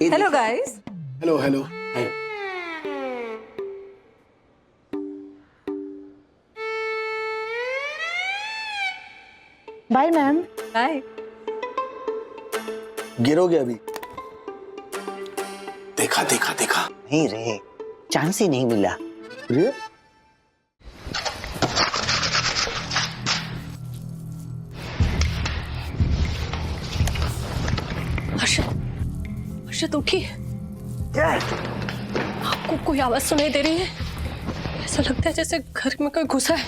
Hello guys. Hello hello. Bye ma'am. Hi. गिरोगे अभी। देखा देखा देखा। नहीं रे, चांस ही नहीं मिला। ये हर्षद उठिए। क्या है? आपको कोई आवाज सुनाई दे रही है? ऐसा लगता है जैसे घर में कोई घुसा है।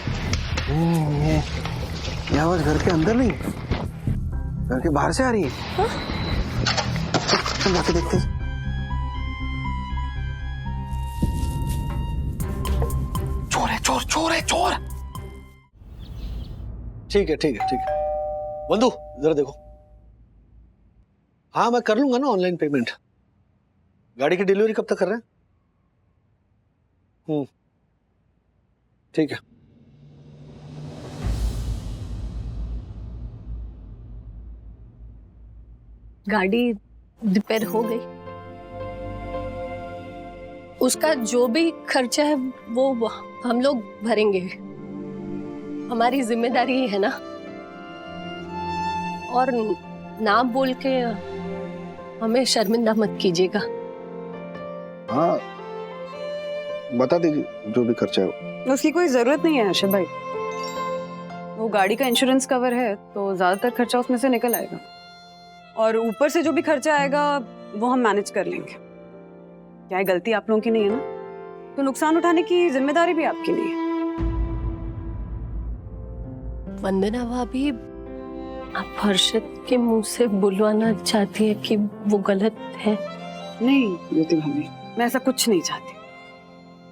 ये आवाज घर के अंदर नहीं, घर के बाहर से आ रही है। चल जाके देखते हैं। चोर है, चोर चोर है, चोर। ठीक है ठीक है ठीक है। बंधु जरा देखो। हाँ मैं कर लूंगा ना ऑनलाइन पेमेंट। गाड़ी की डिलीवरी कब तक कर रहे हैं? ठीक है। गाड़ी रिपेयर हो गई। उसका जो भी खर्चा है वो हम लोग भरेंगे। हमारी जिम्मेदारी है ना। और नाम बोल के हमें शर्मिंदा मत कीजिएगा। हाँ बता दीजिए जो भी खर्चा है। उसकी कोई जरूरत नहीं है हर्षद भाई। वो गाड़ी का इंश्योरेंस कवर है तो ज्यादातर खर्चा उसमें से निकल आएगा, और ऊपर से जो भी खर्चा आएगा वो हम मैनेज कर लेंगे। क्या है, गलती आप लोगों की नहीं है ना, तो नुकसान उठाने की जिम्मेदारी भी आपकी नहीं है। वंदना भाभी, आप हर्षद के मुंह से बुलवाना चाहती है कि वो गलत है? नहीं ज्योति भाभी, मैं ऐसा कुछ नहीं चाहती।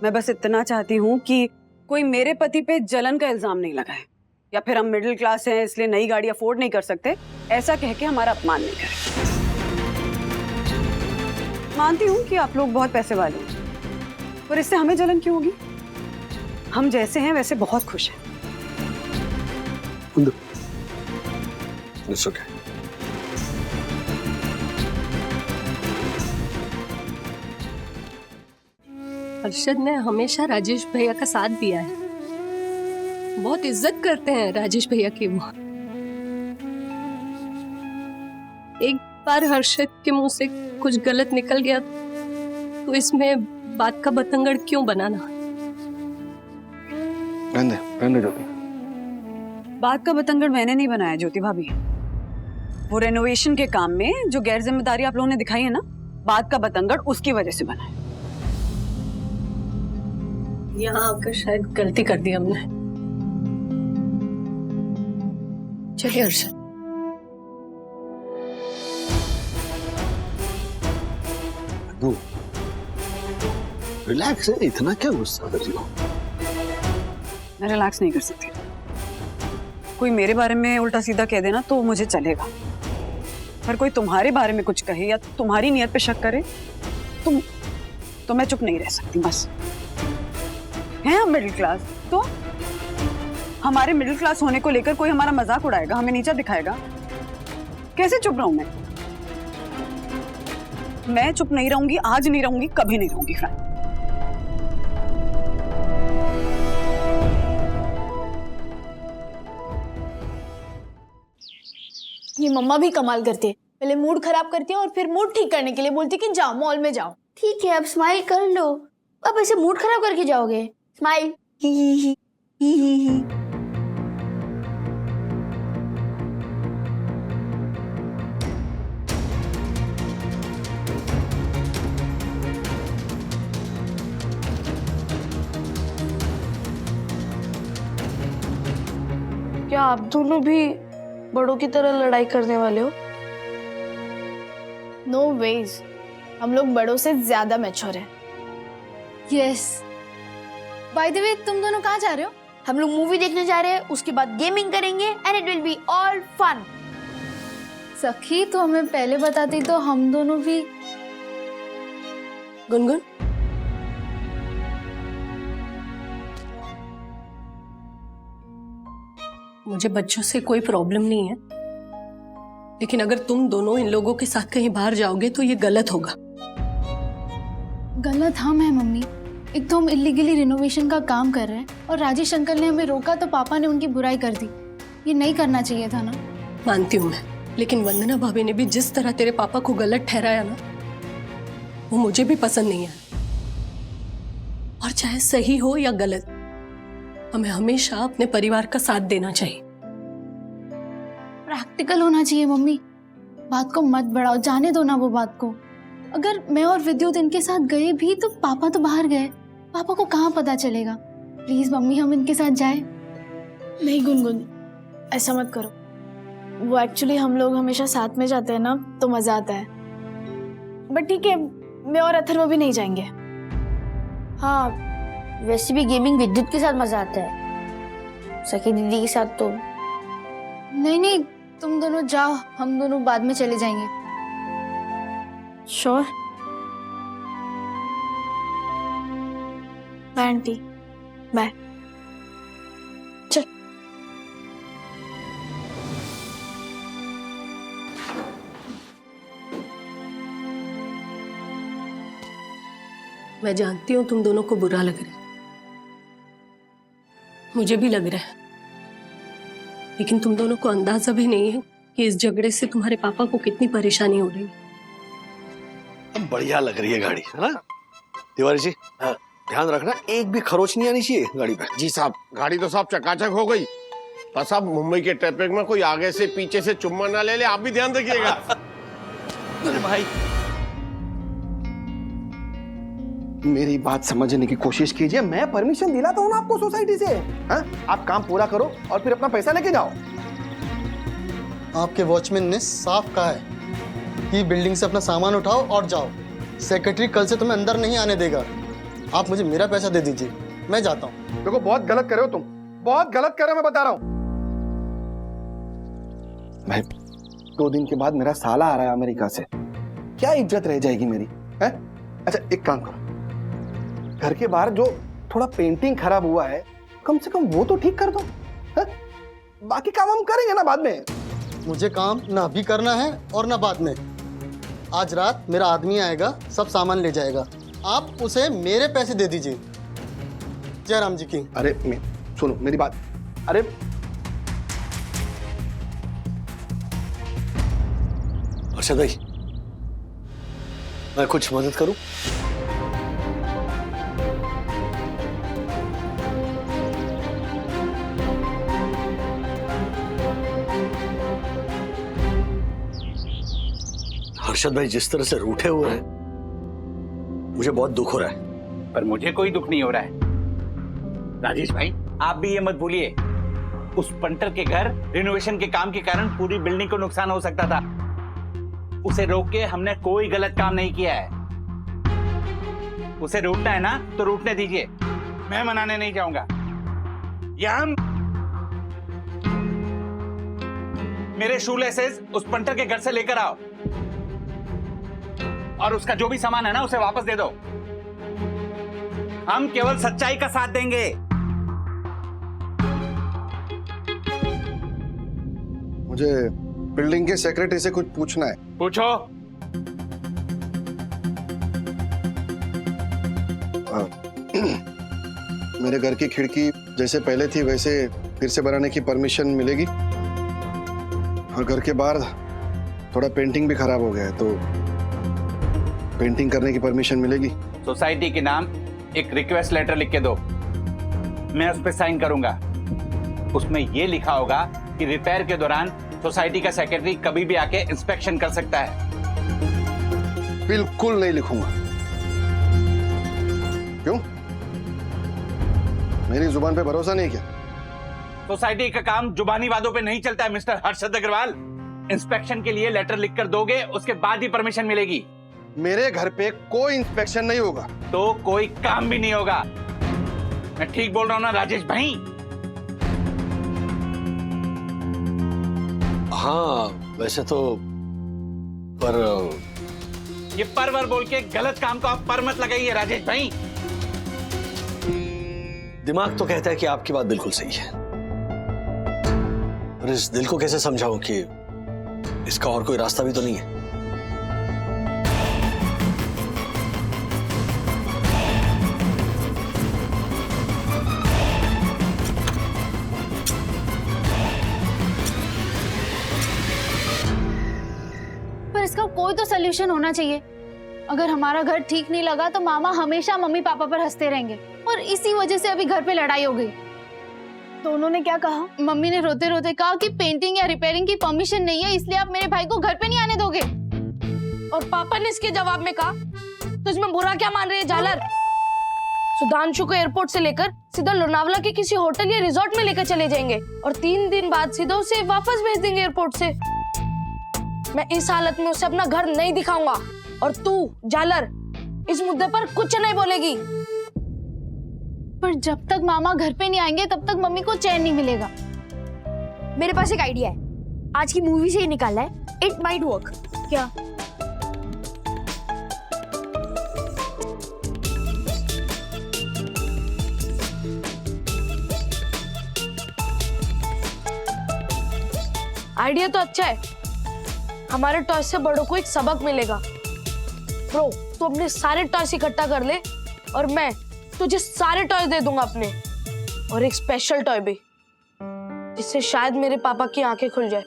मैं बस इतना चाहती हूँ कि कोई मेरे पति पे जलन का इल्जाम नहीं लगाए, या फिर हम मिडिल क्लास हैं इसलिए नई गाड़ी अफोर्ड नहीं कर सकते ऐसा कह के हमारा अपमान नहीं करें। मानती हूँ कि आप लोग बहुत पैसे वाले हैं, पर इससे हमें जलन क्यों होगी? हम जैसे हैं वैसे बहुत खुश हैं। It's okay. हर्षद ने हमेशा राजेश भैया का साथ दिया है। बहुत इज्जत करते हैं राजेश भैया की वो। एक बार हर्षद के मुंह से कुछ गलत निकल गया तो इसमें बात का बतंगड़ क्यों बनाना? रहने दो। बात का बतंगड़ मैंने नहीं बनाया ज्योति भाभी। वो रेनोवेशन के काम में जो गैर जिम्मेदारी आप लोगों ने दिखाई है ना, बात का बतंगड़ उसकी वजह से बना है। यहाँ आकर शायद गलती कर दी हमने। चलिए हर्षद। रिलैक्स है, इतना क्या गुस्सा कर रही हो? मैं रिलैक्स नहीं कर सकती। कोई मेरे बारे में उल्टा सीधा कह देना तो मुझे चलेगा, पर कोई तुम्हारे बारे में कुछ कहे या तुम्हारी नियत पे शक करे तो मैं चुप नहीं रह सकती। बस हैं हम मिडिल क्लास, तो हमारे मिडिल क्लास होने को लेकर कोई हमारा मजाक उड़ाएगा, हमें नीचा दिखाएगा, कैसे चुप रहूं मैं चुप नहीं रहूंगी, आज नहीं रहूंगी, कभी नहीं रहूंगी फ्रेंड। ये मम्मा भी कमाल करती है, पहले मूड खराब करती है और फिर मूड ठीक करने के लिए बोलती है कि जाओ मॉल में जाओ। ठीक है अब स्माइल कर लो। अब ऐसे मूड खराब करके जाओगे? स्माइल। ही ही ही ही ही ही। क्या आप दोनों भी बड़ों की तरह लड़ाई करने वाले हो? नो वेज, हम लोग बड़ों से ज्यादा मैच्योर हैं। यस। बाय द वे, तुम दोनों कहाँ जा रहे हो? हम लोग मूवी देखने जा रहे हैं, उसके बाद गेमिंग करेंगे and it will be all fun. सखी तो हमें पहले बताती तो हम दोनों भी। गुनगुन, मुझे बच्चों से कोई प्रॉब्लम नहीं है, लेकिन अगर तुम दोनों इन लोगों के साथ कहीं बाहर जाओगे तो ये गलत होगा। गलत हम है मम्मी। एक तो हम इलीगली रिनोवेशन का काम कर रहे हैं और राजेश अंकल ने हमें रोका तो पापा ने उनकी बुराई कर दी। ये नहीं करना चाहिए था ना। मानती हूँ मैं, लेकिन वंदना भाभी ने भी जिस तरह तेरे पापा को गलत ठहराया ना, वो मुझे भी पसंद नहीं आया। और चाहे सही हो या गलत, हमें हमेशा अपने परिवार का साथ देना चाहिए। प्रैक्टिकल होना चाहिए मम्मी। बात को मत बढ़ाओ, जाने दो ना वो बात को। अगर मैं और विद्युत इनके साथ गए भी तो पापा तो बाहर गए, पापा को कहाँ पता चलेगा। प्लीज मम्मी हम इनके साथ जाए। नहीं गुनगुन, ऐसा मत करो। वो एक्चुअली हम लोग हमेशा साथ में जाते हैं ना, तो मजा आता है। बट ठीक है, मैं और अथर्व भी नहीं जाएंगे। हाँ, वैसे भी गेमिंग विद्युत के साथ मजा आता है, सखी दीदी के साथ तो। नहीं नहीं, तुम दोनों जाओ, हम दोनों बाद में चले जाएंगे। श्योर? Bye aunty, bye. मैं जानती हूँ तुम दोनों को बुरा लग रहा है, मुझे भी लग रहा है, लेकिन तुम दोनों को अंदाजा भी नहीं है कि इस झगड़े से तुम्हारे पापा को कितनी परेशानी हो रही है। बढ़िया लग रही है गाड़ी, है ना तिवारी जी? हाँ, ध्यान रखना एक भी खरोच नहीं आनी चाहिए गाड़ी पे। जी साहब, गाड़ी तो साहब चकाचक हो गई। बस साहब मुंबई के ट्रैफिक में कोई आगे से पीछे से चुम्मा ना ले ले, आप भी ध्यान रखिएगा। अरे भाई, मेरी बात समझने की कोशिश कीजिए। मैं परमिशन दिलाता हूँ ना आपको सोसाइटी से। हाँ, आप काम पूरा करो और फिर अपना पैसा लेके जाओ। आपके वॉचमैन ने साफ कहा है कि बिल्डिंग से अपना सामान उठाओ और जाओ। सेक्रेटरी कल से तुम्हें अंदर नहीं आने देगा। आप मुझे मेरा पैसा दे दीजिए, मैं जाता हूँ। देखो बहुत गलत कर रहे हो तुम, बहुत गलत कर रहे हो, मैं बता रहा हूँ। भाई 2 दिन के बाद मेरा साला आ रहा है अमेरिका से, क्या इज्जत रह जाएगी मेरी? है? अच्छा एक काम करो, घर के बाहर जो थोड़ा पेंटिंग खराब हुआ है, कम से कम वो तो ठीक कर दो। है? बाकी काम हम करेंगे ना बाद में। मुझे काम ना अभी करना है और ना बाद में। आज रात मेरा आदमी आएगा, सब सामान ले जाएगा। आप उसे मेरे पैसे दे दीजिए। जयराम जी की। अरे सुनो मेरी बात। अरे अर्षद भाई, मैं कुछ मदद करूं? हर्षद भाई जिस तरह से रूठे हुए हैं, मुझे बहुत दुख हो रहा है। पर मुझे कोई दुख नहीं हो रहा है राजेश भाई। आप भी ये मत भूलिए, उस पंटर के घर रिनोवेशन के काम के कारण पूरी बिल्डिंग को नुकसान हो सकता था। उसे रोक के हमने कोई गलत काम नहीं किया है। उसे रूठना है ना तो रूठने दीजिए, मैं मनाने नहीं जाऊंगा। या हम मेरे शूलेसेस उस पंटर के घर से लेकर आओ और उसका जो भी सामान है ना उसे वापस दे दो। हम केवल सच्चाई का साथ देंगे। मुझे बिल्डिंग के सेक्रेटरी से कुछ पूछना है। पूछो। मेरे घर की खिड़की जैसे पहले थी वैसे फिर से बनाने की परमिशन मिलेगी? और घर के बाहर थोड़ा पेंटिंग भी खराब हो गया है, तो पेंटिंग करने की परमिशन मिलेगी? सोसाइटी के नाम एक रिक्वेस्ट लेटर लिख के दो, मैं उस पर साइन करूंगा। उसमें यह लिखा होगा कि रिपेयर के दौरान सोसाइटी का सेक्रेटरी कभी भी आके इंस्पेक्शन कर सकता है। बिल्कुल नहीं लिखूंगा। क्यों? मेरी जुबान पे भरोसा नहीं क्या? सोसाइटी का काम जुबानी वादों पे नहीं चलता है मिस्टर हर्षद अग्रवाल। इंस्पेक्शन के लिए लेटर लिखकर दोगे, उसके बाद ही परमिशन मिलेगी। मेरे घर पे कोई इंस्पेक्शन नहीं होगा तो कोई काम भी नहीं होगा। मैं ठीक बोल रहा हूं ना राजेश भाई? हाँ वैसे तो, पर ये परवर बोल के गलत काम को आप पर मत लगाइए राजेश भाई। दिमाग तो कहता है कि आपकी बात बिल्कुल सही है, पर इस दिल को कैसे समझाऊं कि इसका और कोई रास्ता भी तो नहीं है। पर इसका कोई तो सोल्यूशन होना चाहिए। अगर हमारा घर ठीक नहीं लगा तो मामा हमेशा मम्मी पापा पर हंसते रहेंगे और इसी वजह से अभी घर पे लड़ाई हो गई। तो उन्होंने क्या कहा? मम्मी ने रोते रोते कहा कि पेंटिंग या रिपेयरिंग की परमिशन नहीं है, इसलिए आप मेरे भाई को घर पे नहीं आने दोगे। और पापा ने इसके जवाब में कहा, तुझमें बुरा क्या मान रहे हैं झालर? सुधांशु को एयरपोर्ट से लेकर सीधा लोनावला के किसी होटल या रिजॉर्ट में लेकर चले जाएंगे और 3 दिन बाद सीधा उसे वापस भेज देंगे एयरपोर्ट से। मैं इस हालत में उसे अपना घर नहीं दिखाऊंगा और तू झालर इस मुद्दे पर कुछ नहीं बोलेगी। पर जब तक मामा घर पे नहीं आएंगे तब तक मम्मी को चैन नहीं मिलेगा। मेरे पास एक आइडिया है, आज की मूवी से ही निकाला है, इट माइट वर्क। क्या? आइडिया तो अच्छा है, हमारे टॉय से बड़ों को एक सबक मिलेगा। ब्रो, तू अपने सारे टॉयस इकट्ठा कर ले और मैं तुझे सारे टॉय दे दूंगा अपने, और एक स्पेशल टॉय भी, जिससे शायद मेरे पापा की आंखें खुल जाए।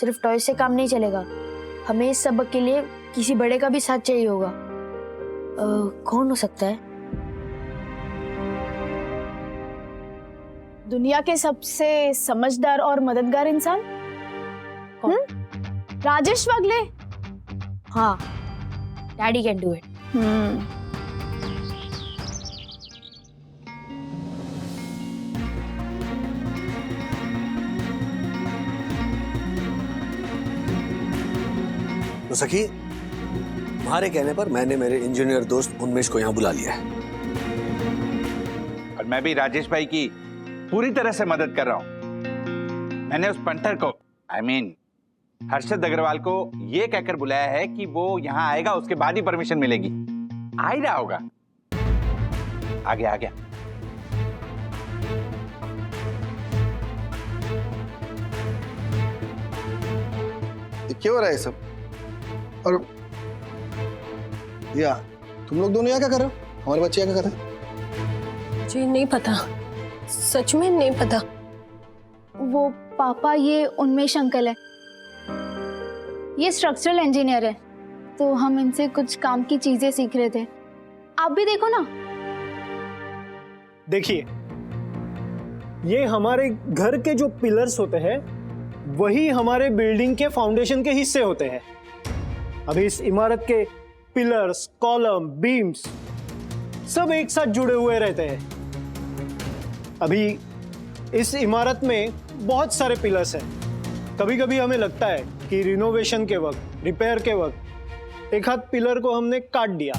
सिर्फ टॉय से काम नहीं चलेगा, हमें इस सबक के लिए किसी बड़े का भी साथ चाहिए होगा। कौन हो सकता है? दुनिया के सबसे समझदार और मददगार इंसान? कौन? राजेश वागले। हाँ, डैडी कैन डू इट। तो सखी, तुम्हारे कहने पर मैंने मेरे इंजीनियर दोस्त उन्मेष को यहाँ बुला लिया है। और मैं भी राजेश भाई की पूरी तरह से मदद कर रहा हूं। मैंने उस पंटर को, हर्षद अग्रवाल को ये कहकर बुलाया है कि वो यहाँ आएगा, उसके बाद ही परमिशन मिलेगी। आ ही रहा होगा। आ गया, आ गया। क्या हो रहा है सब? और या तुम लोग दोनों यहाँ क्या कर रहे हो? हमारे बच्चे यहाँ क्या कर रहे हैं? मुझे नहीं पता, सच में नहीं पता। वो पापा, ये उन्मेष अंकल है, ये स्ट्रक्चरल इंजीनियर है, तो हम इनसे कुछ काम की चीजें सीख रहे थे। आप भी देखो ना। देखिए, ये हमारे घर के जो पिलर्स होते हैं वही हमारे बिल्डिंग के फाउंडेशन के हिस्से होते हैं। अभी इस इमारत के पिलर्स, कॉलम, बीम्स सब एक साथ जुड़े हुए रहते हैं। अभी इस इमारत में बहुत सारे पिलर्स हैं। कभी कभी हमें लगता है कि रिनोवेशन के वक्त, रिपेयर के वक्त एक हाथ पिलर को हमने काट दिया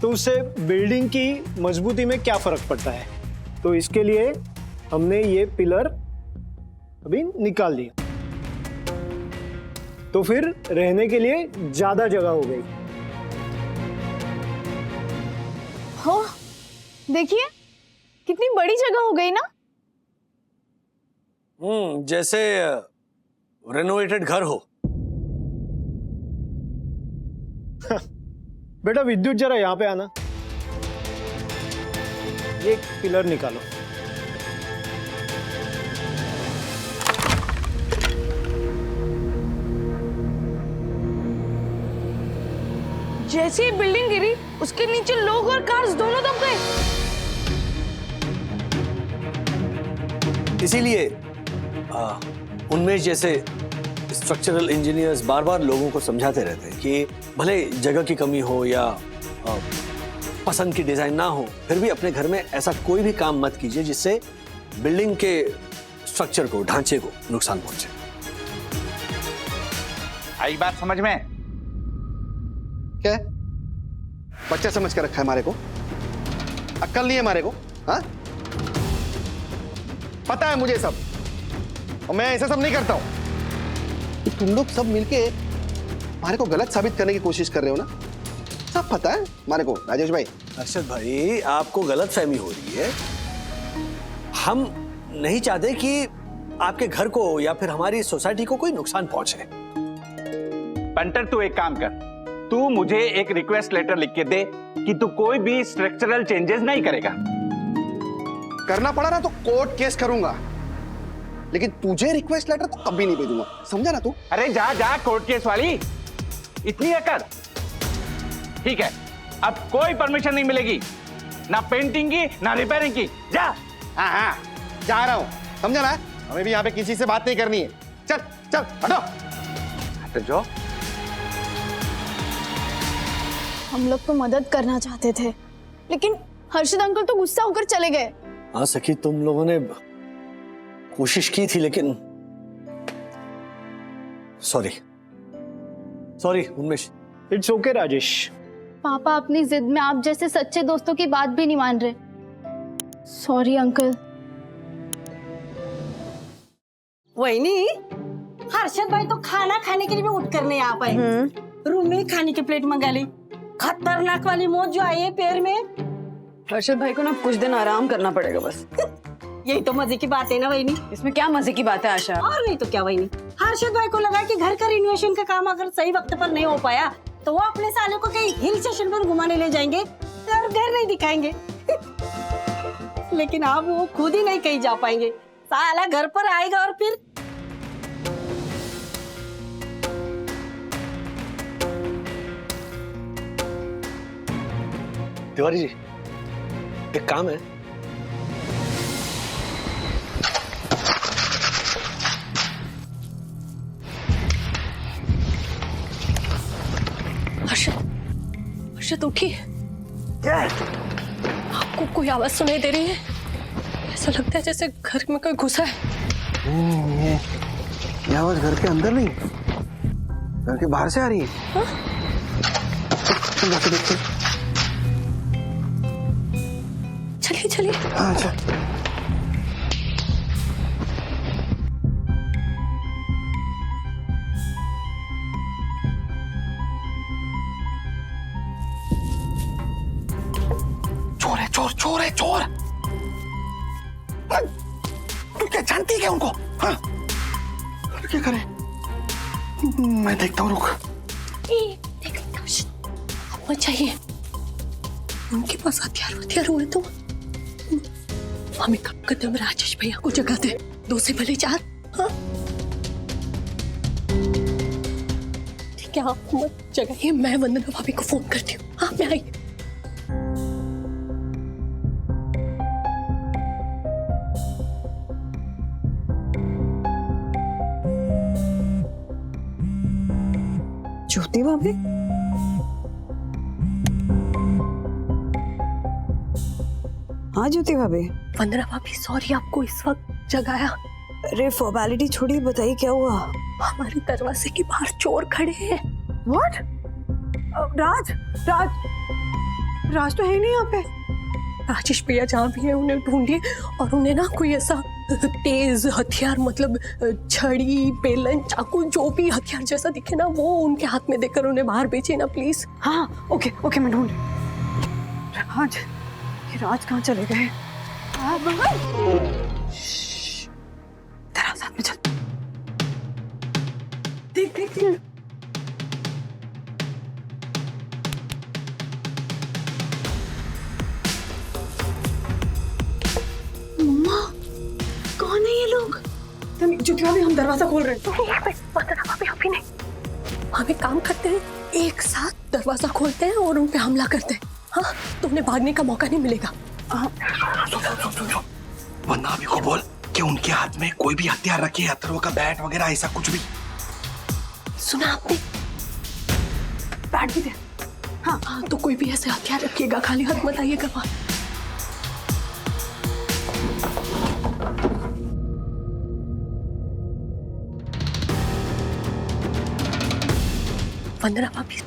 तो उससे बिल्डिंग की मजबूती में क्या फर्क पड़ता है। तो इसके लिए हमने ये पिलर अभी निकाल दिया, तो फिर रहने के लिए ज्यादा जगह हो गई। हो, देखिए कितनी बड़ी जगह हो गई ना। जैसे रेनोवेटेड घर हो। बेटा विद्युत, जरा यहाँ पे आना। ये पिलर निकालो। जैसे ही बिल्डिंग गिरी, उसके नीचे लोग और कार्स दोनों दब गए। इसीलिए उन्मेष जैसे स्ट्रक्चरल इंजीनियर्स बार बार लोगों को समझाते रहते हैं कि भले जगह की कमी हो या पसंद की डिजाइन ना हो, फिर भी अपने घर में ऐसा कोई भी काम मत कीजिए जिससे बिल्डिंग के स्ट्रक्चर को, ढांचे को नुकसान पहुंचे। आई बात समझ में? क्या है? बच्चा समझ कर रखा है हमारे को? अक्ल नहीं है हमारे को? हाँ, पता है मुझे सब, और मैं ऐसा सब नहीं करता हूं। तुम लोग सब मिलके हमारे को गलत साबित करने की कोशिश कर रहे हो ना, सब पता है हमारे को। राजेश भाई, अर्षद भाई, आपको गलतफहमी हो रही है। हम नहीं चाहते कि आपके घर को या फिर हमारी सोसाइटी को कोई नुकसान पहुंचे। पंटर, तू एक काम कर, तू मुझे एक रिक्वेस्ट लेटर लिख के दे कि तू कोई भी स्ट्रक्चरल चेंजेस नहीं करेगा। करना पड़ा ना तो कोर्ट केस करूंगा, लेकिन तुझे रिक्वेस्ट लेटर तो कभी नहीं भेजूंगा, समझा ना तू? अरे जा जा, कोर्ट केस वाली। इतनी अकड़? ठीक है, अब कोई परमिशन नहीं मिलेगी, ना पेंटिंग की ना रिपेयरिंग की। जा। हाँ हाँ जा रहा हूँ, समझा ना? हमें भी यहाँ पे किसी से बात नहीं करनी है। चल चल हटो। हट जाओ। हम लोग तो मदद करना चाहते थे, लेकिन हर्षद अंकल तो गुस्सा होकर चले गए। हाँ सखी, तुम लोगों ने कोशिश की थी, लेकिन sorry sorry Unmesh. It's okay Rajesh. पापा अपनी जिद में आप जैसे सच्चे दोस्तों की बात भी नहीं मान रहे। Sorry uncle. वहीनी, हर्षद भाई तो खाना खाने के लिए भी उठ कर नहीं आ पाए। रूम में खाने की प्लेट मंगा ली। खतरनाक वाली मौत जो आई है पैर में। हर्षद भाई को ना कुछ दिन आराम करना पड़ेगा बस। यही तो मजे की बात है ना वहीनी। इसमें क्या मजे की बात है आशा? और नहीं तो क्या वहीनी। हर्षद भाई को लगा कि घर का रिनोवेशन का काम अगर सही वक्त पर नहीं हो पाया तो वो अपने साले को कहीं हिल स्टेशन पर घुमाने ले जाएंगे और घर नहीं दिखाएंगे। लेकिन अब वो खुद ही नहीं कहीं जा पाएंगे। साला घर पर आएगा और फिर तिवारी जी, एक काम है। हर्षद उठिए। आपको कोई आवाज सुनाई दे रही है? ऐसा लगता है जैसे घर में कोई घुसा है। ये आवाज घर के अंदर नहीं, घर के बाहर से आ रही है। चलिए चलिए। हाँ चल। चोर है, चोर चोर है, चोर। तू क्या जानती है क्या उनको? हाँ क्या करे? मैं देखता हूँ, रुक। मत चाहिए, उनके पास हथियार हुए तो हमें कब कदम राजेश भैया को जगा दे। 2 से भले 4। हाँ ठीक है, आप मत जगाइए, मैं वंदना भाभी को फोन करती हूँ। हाँ मैं आई। ज्योति भाभी? हाँ ज्योति भाभी। वंदना भाभी सॉरी आपको इस वक्त जगाया। अरे फॉर्मेलिटी छोड़ी, बताइए क्या हुआ? हमारे दरवाजे के बाहर चोर खड़े हैं। व्हाट? राज राज राज तो है नहीं यहाँ पे। राजेश भैया जहाँ भी है उन्हें ढूंढिए, और उन्हें ना कोई ऐसा तेज हथियार, मतलब छड़ी, बेलन, चाकू, जो भी हथियार जैसा दिखे ना, वो उनके हाथ में देकर उन्हें बाहर भेजिए ना प्लीज। हाँ ओके ओके, मैं ढूंढ। राज, ये राज कहाँ चले गए? तेरा साथ में चल। देख देख देख। मम्मा, कौन है ये लोग? ज्योति भाभी, हम दरवाजा खोल रहे हैं। वंदना भाभी अभी नहीं, हम एक काम करते हैं, एक साथ दरवाजा खोलते हैं और उन पे हमला करते हैं। हाँ, तो उन्हें भागने का मौका नहीं मिलेगा। वंदना भाभी को बोल कि उनके हाथ में कोई भी हथियार रखे, अथर्व का बैट वगैरह ऐसा कुछ भी। सुना आपने? बैठ भी दे। हाँ हाँ, तो कोई भी ऐसे हथियार रखिएगा, खाली हाथ मत आइएगा वहां। वंदना भाभी,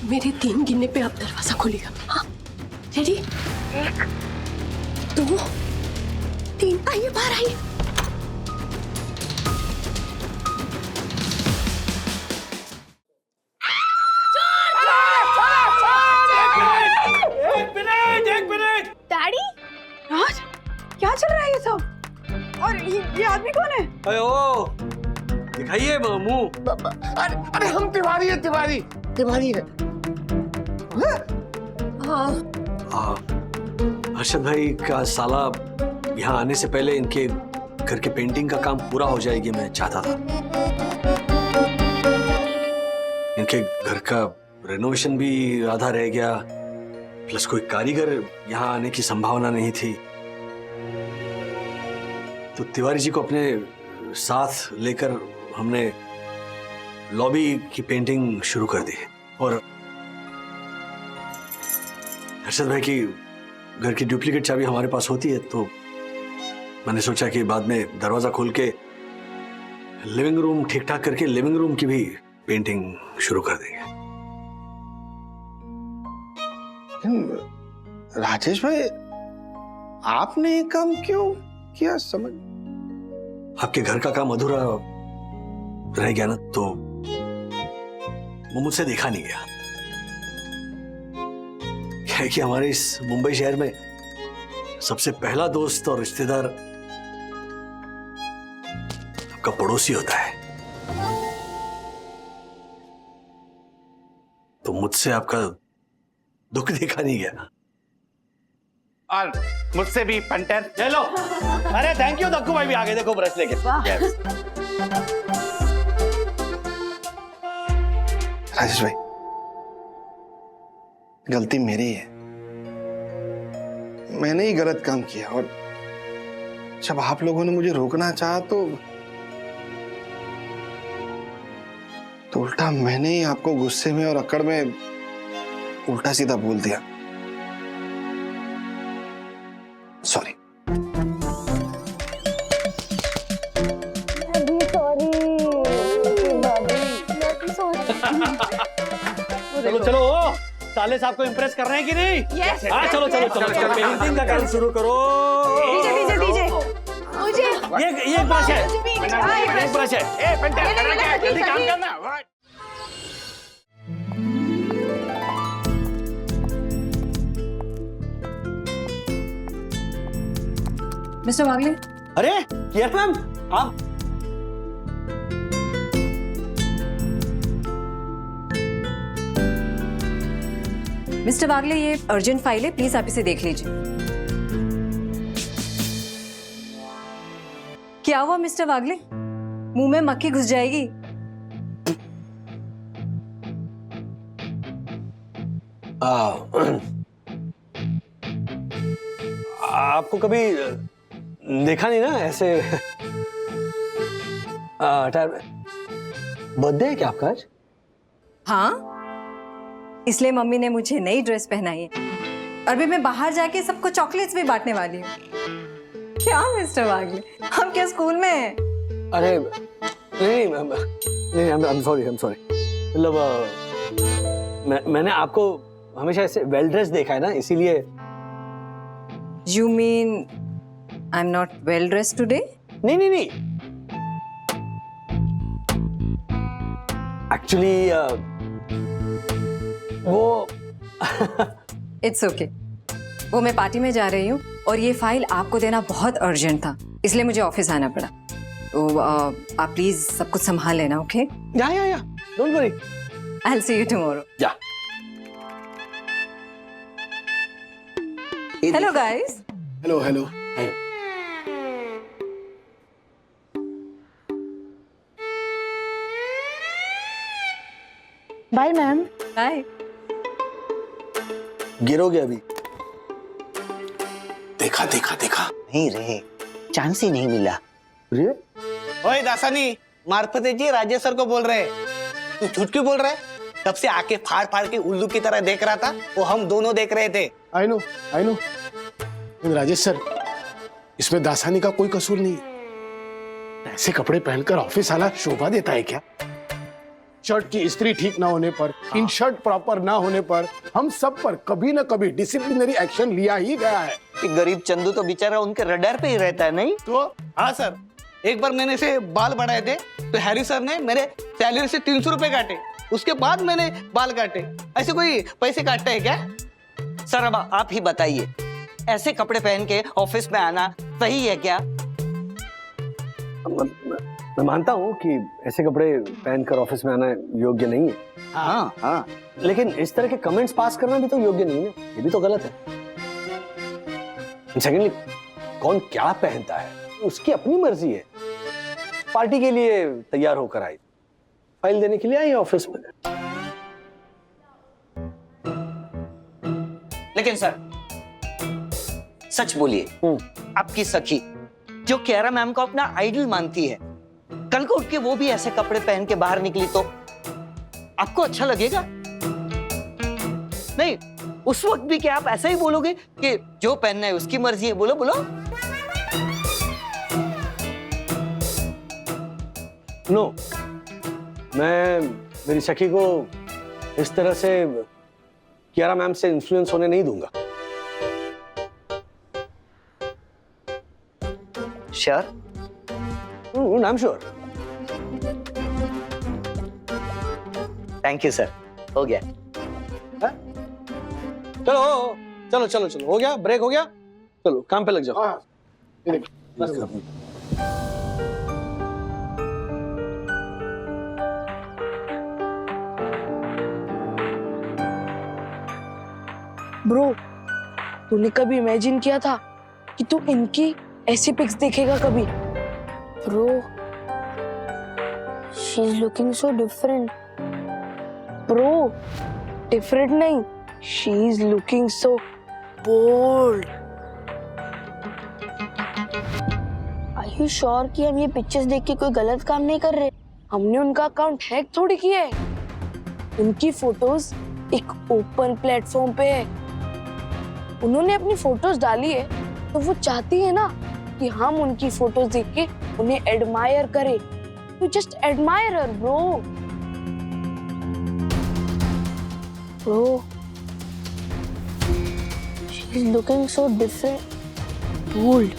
मेरे 3 गिनने पे आप दरवाजा खोलिएगा। हाँ रेडी? 1 2 3, आइए बाहर आइए। डैडी, राज, क्या चल रहा है ये सब? और ये आदमी कौन है? अरे ओ, दिखाइए मुंह। अरे हम तिवारी है, तिवारी है। हाँ हर्षद भाई का साला यहाँ आने से पहले इनके घर के पेंटिंग का काम पूरा हो जाएगी, मैं चाहता था। इनके घर का रेनोवेशन भी आधा रह गया, प्लस कोई कारीगर यहाँ आने की संभावना नहीं थी। तो तिवारी जी को अपने साथ लेकर हमने लॉबी की पेंटिंग शुरू कर दी। और हर्षद भाई की घर की डुप्लीकेट चाबी हमारे पास होती है, तो मैंने सोचा कि बाद में दरवाजा खोल के लिविंग रूम ठीक ठाक करके लिविंग रूम की भी पेंटिंग शुरू कर देंगे। राजेश भाई, आपने ये काम क्यों किया? समझ आपके घर का काम अधूरा रह गया ना, तो वो मुझसे देखा नहीं गया। क्या है कि हमारे इस मुंबई शहर में सबसे पहला दोस्त और रिश्तेदार आपका पड़ोसी होता है, तो मुझसे आपका दुख देखा नहीं गया। और मुझसे भी पंटर। चलो, अरे थैंक यू दक्कू भाई भी आ गए, देखो ब्रश लेके। राजेश भाई, गलती मेरी है, मैंने ही गलत काम किया। और जब आप लोगों ने मुझे रोकना चाहा तो उल्टा मैंने ही आपको गुस्से में और अकड़ में उल्टा सीधा बोल दिया। सॉरी। चलो चलो, साले साहब को इम्प्रेस कर रहे हैं कि नहीं? Yes. हाँ, चलो चलो चलो, पेंटिंग का काम शुरू करो। मुझे ये ब्रश है, एक ब्रश है। ए पंटर, करना क्या है? जल्दी काम करना। मिस्टर वागले। अरे यस मैम, आप मिस्टर वागले, ये अर्जेंट फाइल है, प्लीज आप इसे देख लीजिए। क्या हुआ मिस्टर वागले, मुंह में मक्खी घुस जाएगी? आपको कभी देखा नहीं ना ऐसे। बर्थडे है क्या आपका आज? हाँ, इसलिए मम्मी ने मुझे नई ड्रेस पहनाई है। और भी मैं बाहर जाके सबको चॉकलेट्स भी बांटने वाली हूँ। क्या मिस्टर वागले, हम क्या स्कूल में हैं? अरे नहीं, आई एम सॉरी मतलब मैंने आपको हमेशा ऐसे वेल ड्रेस देखा है ना, इसीलिए। You mean I am not well dressed today? नहीं एक्चुअली वो इट्स ओके। वो मैं पार्टी में जा रही हूँ और ये फाइल आपको देना बहुत अर्जेंट था, इसलिए मुझे ऑफिस आना पड़ा। तो आप प्लीज सब कुछ संभाल लेना, ओके? या don't worry, I will see you tomorrow. या hello guys. Hello. Bye ma'am. Bye. गिरोगे अभी? देखा नहीं रे, चांस ही नहीं मिला। ओए दासानी, मार्फते जी राजेश सर को बोल रहे हैं। तू झूठ क्यों बोल रहा है? तब से आके फाड़ फाड़ के उल्लू की तरह देख रहा था, वो हम दोनों देख रहे थे। आई नो राजेश सर, इसमें दासानी का कोई कसूर नहीं। ऐसे कपड़े पहनकर ऑफिस आना शोभा देता है क्या? शर्ट की इस्त्री ठीक ना होने पर, इन शर्ट प्रॉपर ना होने पर हम सब पर कभी न कभी डिसिप्लिनरी एक्शन लिया ही गया है। कि गरीब चंदू तो बेचारा उनके रडार पे ही रहता है, नहीं तो? हाँ सर, एक बार मैंने इसे बाल बढ़ाए थे तो हैरी सर ने मेरे सैलरी से 300 रुपए काटे, उसके बाद मैंने बाल काटे। ऐसे कोई पैसे काटता है क्या? सर अब आप ही बताइए, ऐसे कपड़े पहन के ऑफिस में आना सही है क्या? मैं मानता हूँ कि ऐसे कपड़े पहनकर ऑफिस में आना योग्य नहीं है। हाँ, लेकिन इस तरह के कमेंट्स पास करना भी तो योग्य नहीं है, ये भी तो गलत है। सेकेंडली, कौन क्या पहनता है उसकी अपनी मर्जी है। पार्टी के लिए तैयार होकर आई, फाइल देने के लिए आई ऑफिस में। लेकिन सर सच बोलिए, आपकी सखी जो कियारा मैम को अपना आइडल मानती है, कल को उठ के वो भी ऐसे कपड़े पहन के बाहर निकली तो आपको अच्छा लगेगा? नहीं, उस वक्त भी क्या आप ऐसा ही बोलोगे कि जो पहनना है उसकी मर्जी है? बोलो बोलो। नो, मैं मेरी सखी को इस तरह से कियारा मैम से इन्फ्लुएंस होने नहीं दूंगा। Sure? I am sure. Thank you sir, हो गया। चलो चलो चलो चलो, हो गया, ब्रेक हो गया, चलो काम पे लग जाओ। ब्रो, तूने कभी इमेजिन किया था कि तू इनकी ऐसी पिक्स देखेगा कभी? Bro, she is looking so different. Bro, different नहीं, she is looking so bold. Are you sure कि हम ये पिक्चर्स देख के कोई गलत काम नहीं कर रहे? हमने उनका अकाउंट हैक थोड़ी किया है। उनकी फोटोज एक ओपन प्लेटफॉर्म पे है। उन्होंने अपनी फोटोज डाली है तो वो चाहती है ना कि हम उनकी फोटोज देख के उन्हें एडमायर करें। You just admire her, bro. Bro, she's looking so different. Bold.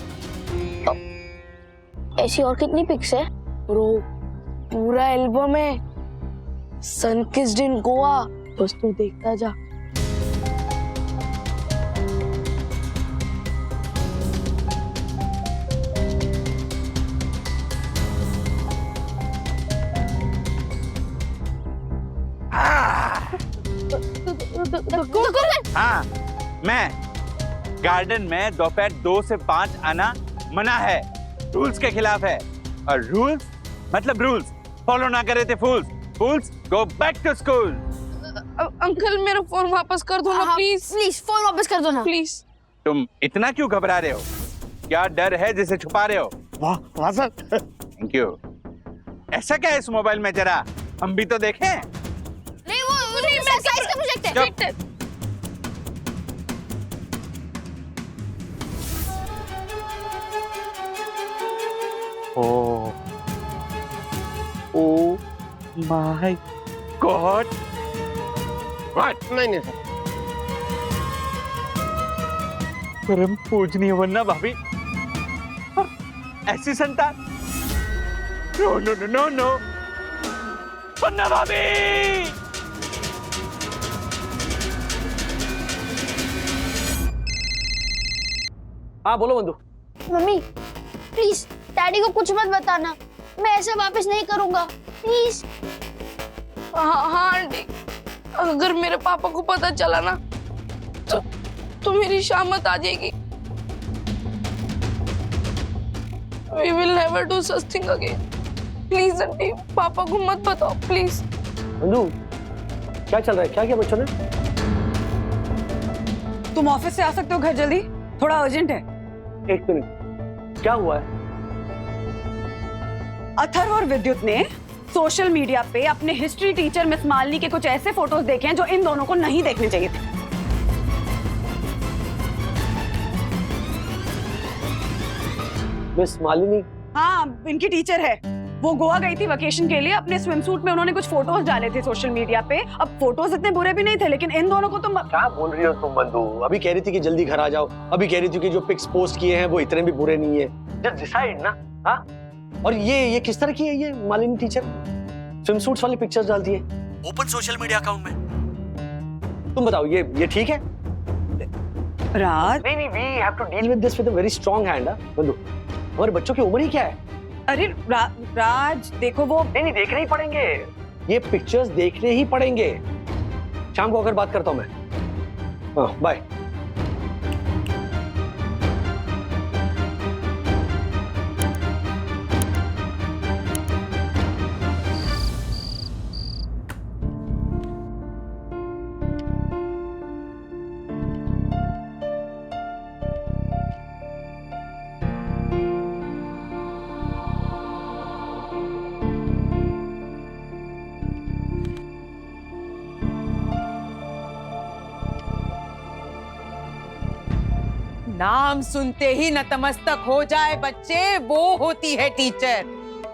ऐसी और कितनी पिक्स है? Bro, पूरा एल्बम है। Sun kissed in Goa. बस तू देखता जा। हाँ, मैं गार्डन में दोपहर 2 से 5 आना मना है, रूल्स के खिलाफ है। और रूल्स मतलब रूल्स फॉलो ना करे थे fools. Fools go back to school. Uncle, मेरा फोन वापस कर दो ना प्लीज। प्लीज फोन वापस कर दो ना प्लीज। तुम इतना क्यों घबरा रहे हो? क्या डर है जिसे छुपा रहे हो? वाह वाह सर। Thank you. ऐसा क्या है इस मोबाइल में, जरा हम भी तो देखें। नहीं, वो नहीं, मेरा साइज का प्रोजेक्ट है। Oh. Oh my God. What? नहीं सर। परम पूजनीय वन्ना भाभी, ऐसी संतान? No no no no no, वन्ना भाभी। हाँ बोलो बंधु। मम्मी प्लीज डैडी को कुछ मत बताना, मैं ऐसा वापस नहीं करूंगा प्लीज। हाँ आंटी, अगर मेरे पापा को पता चला ना तो मेरी शामत आ जाएगी। We will never do such thing again. Please aunty, पापा को मत बताओ प्लीज। बंधु, क्या चल रहा है? क्या किया बच्चों ने? तुम ऑफिस से आ सकते हो घर जल्दी, थोड़ा अर्जेंट है। एक मिनट, क्या हुआ है? अथर्व और विद्युत ने सोशल मीडिया पे अपने हिस्ट्री टीचर मिस मालिनी के कुछ ऐसे फोटोज देखे हैं जो इन दोनों को नहीं देखने चाहिए थे। मिस मालिनी? हाँ, इनकी टीचर है। वो गोवा गई थी वेकेशन के लिए, अपने स्विम सूट में उन्होंने कुछ फोटोज डाले थे सोशल मीडिया पे। अब फोटोज इतने बुरे भी नहीं थे, लेकिन इन दोनों को तुम क्या बोल रही हो तुम बंधु? अभी कह रही थी कि जल्दी घर आ जाओ, अभी कह रही थी कि जो पिक्स पोस्ट किए हैं वो इतने भी बुरे नहीं है। जस्ट डिसाइड ना। हाँ, और ये किस तरह की है ये मालिनी टीचर? स्विम सूट्स वाली पिक्चर्स डालती है ओपन सोशल मीडिया अकाउंट में। तुम बताओ, ये ठीक है? राज, नहीं, we have to deal with this with a very strong hand. बंधु, हमारे बच्चों की उम्र ही क्या है? अरे राज देखो, वो नहीं देखने ही पड़ेंगे, ये पिक्चर्स देखने ही पड़ेंगे। शाम को आकर बात करता हूं मैं। हाँ, बाय। नाम सुनते ही नतमस्तक हो जाए बच्चे, वो होती है टीचर।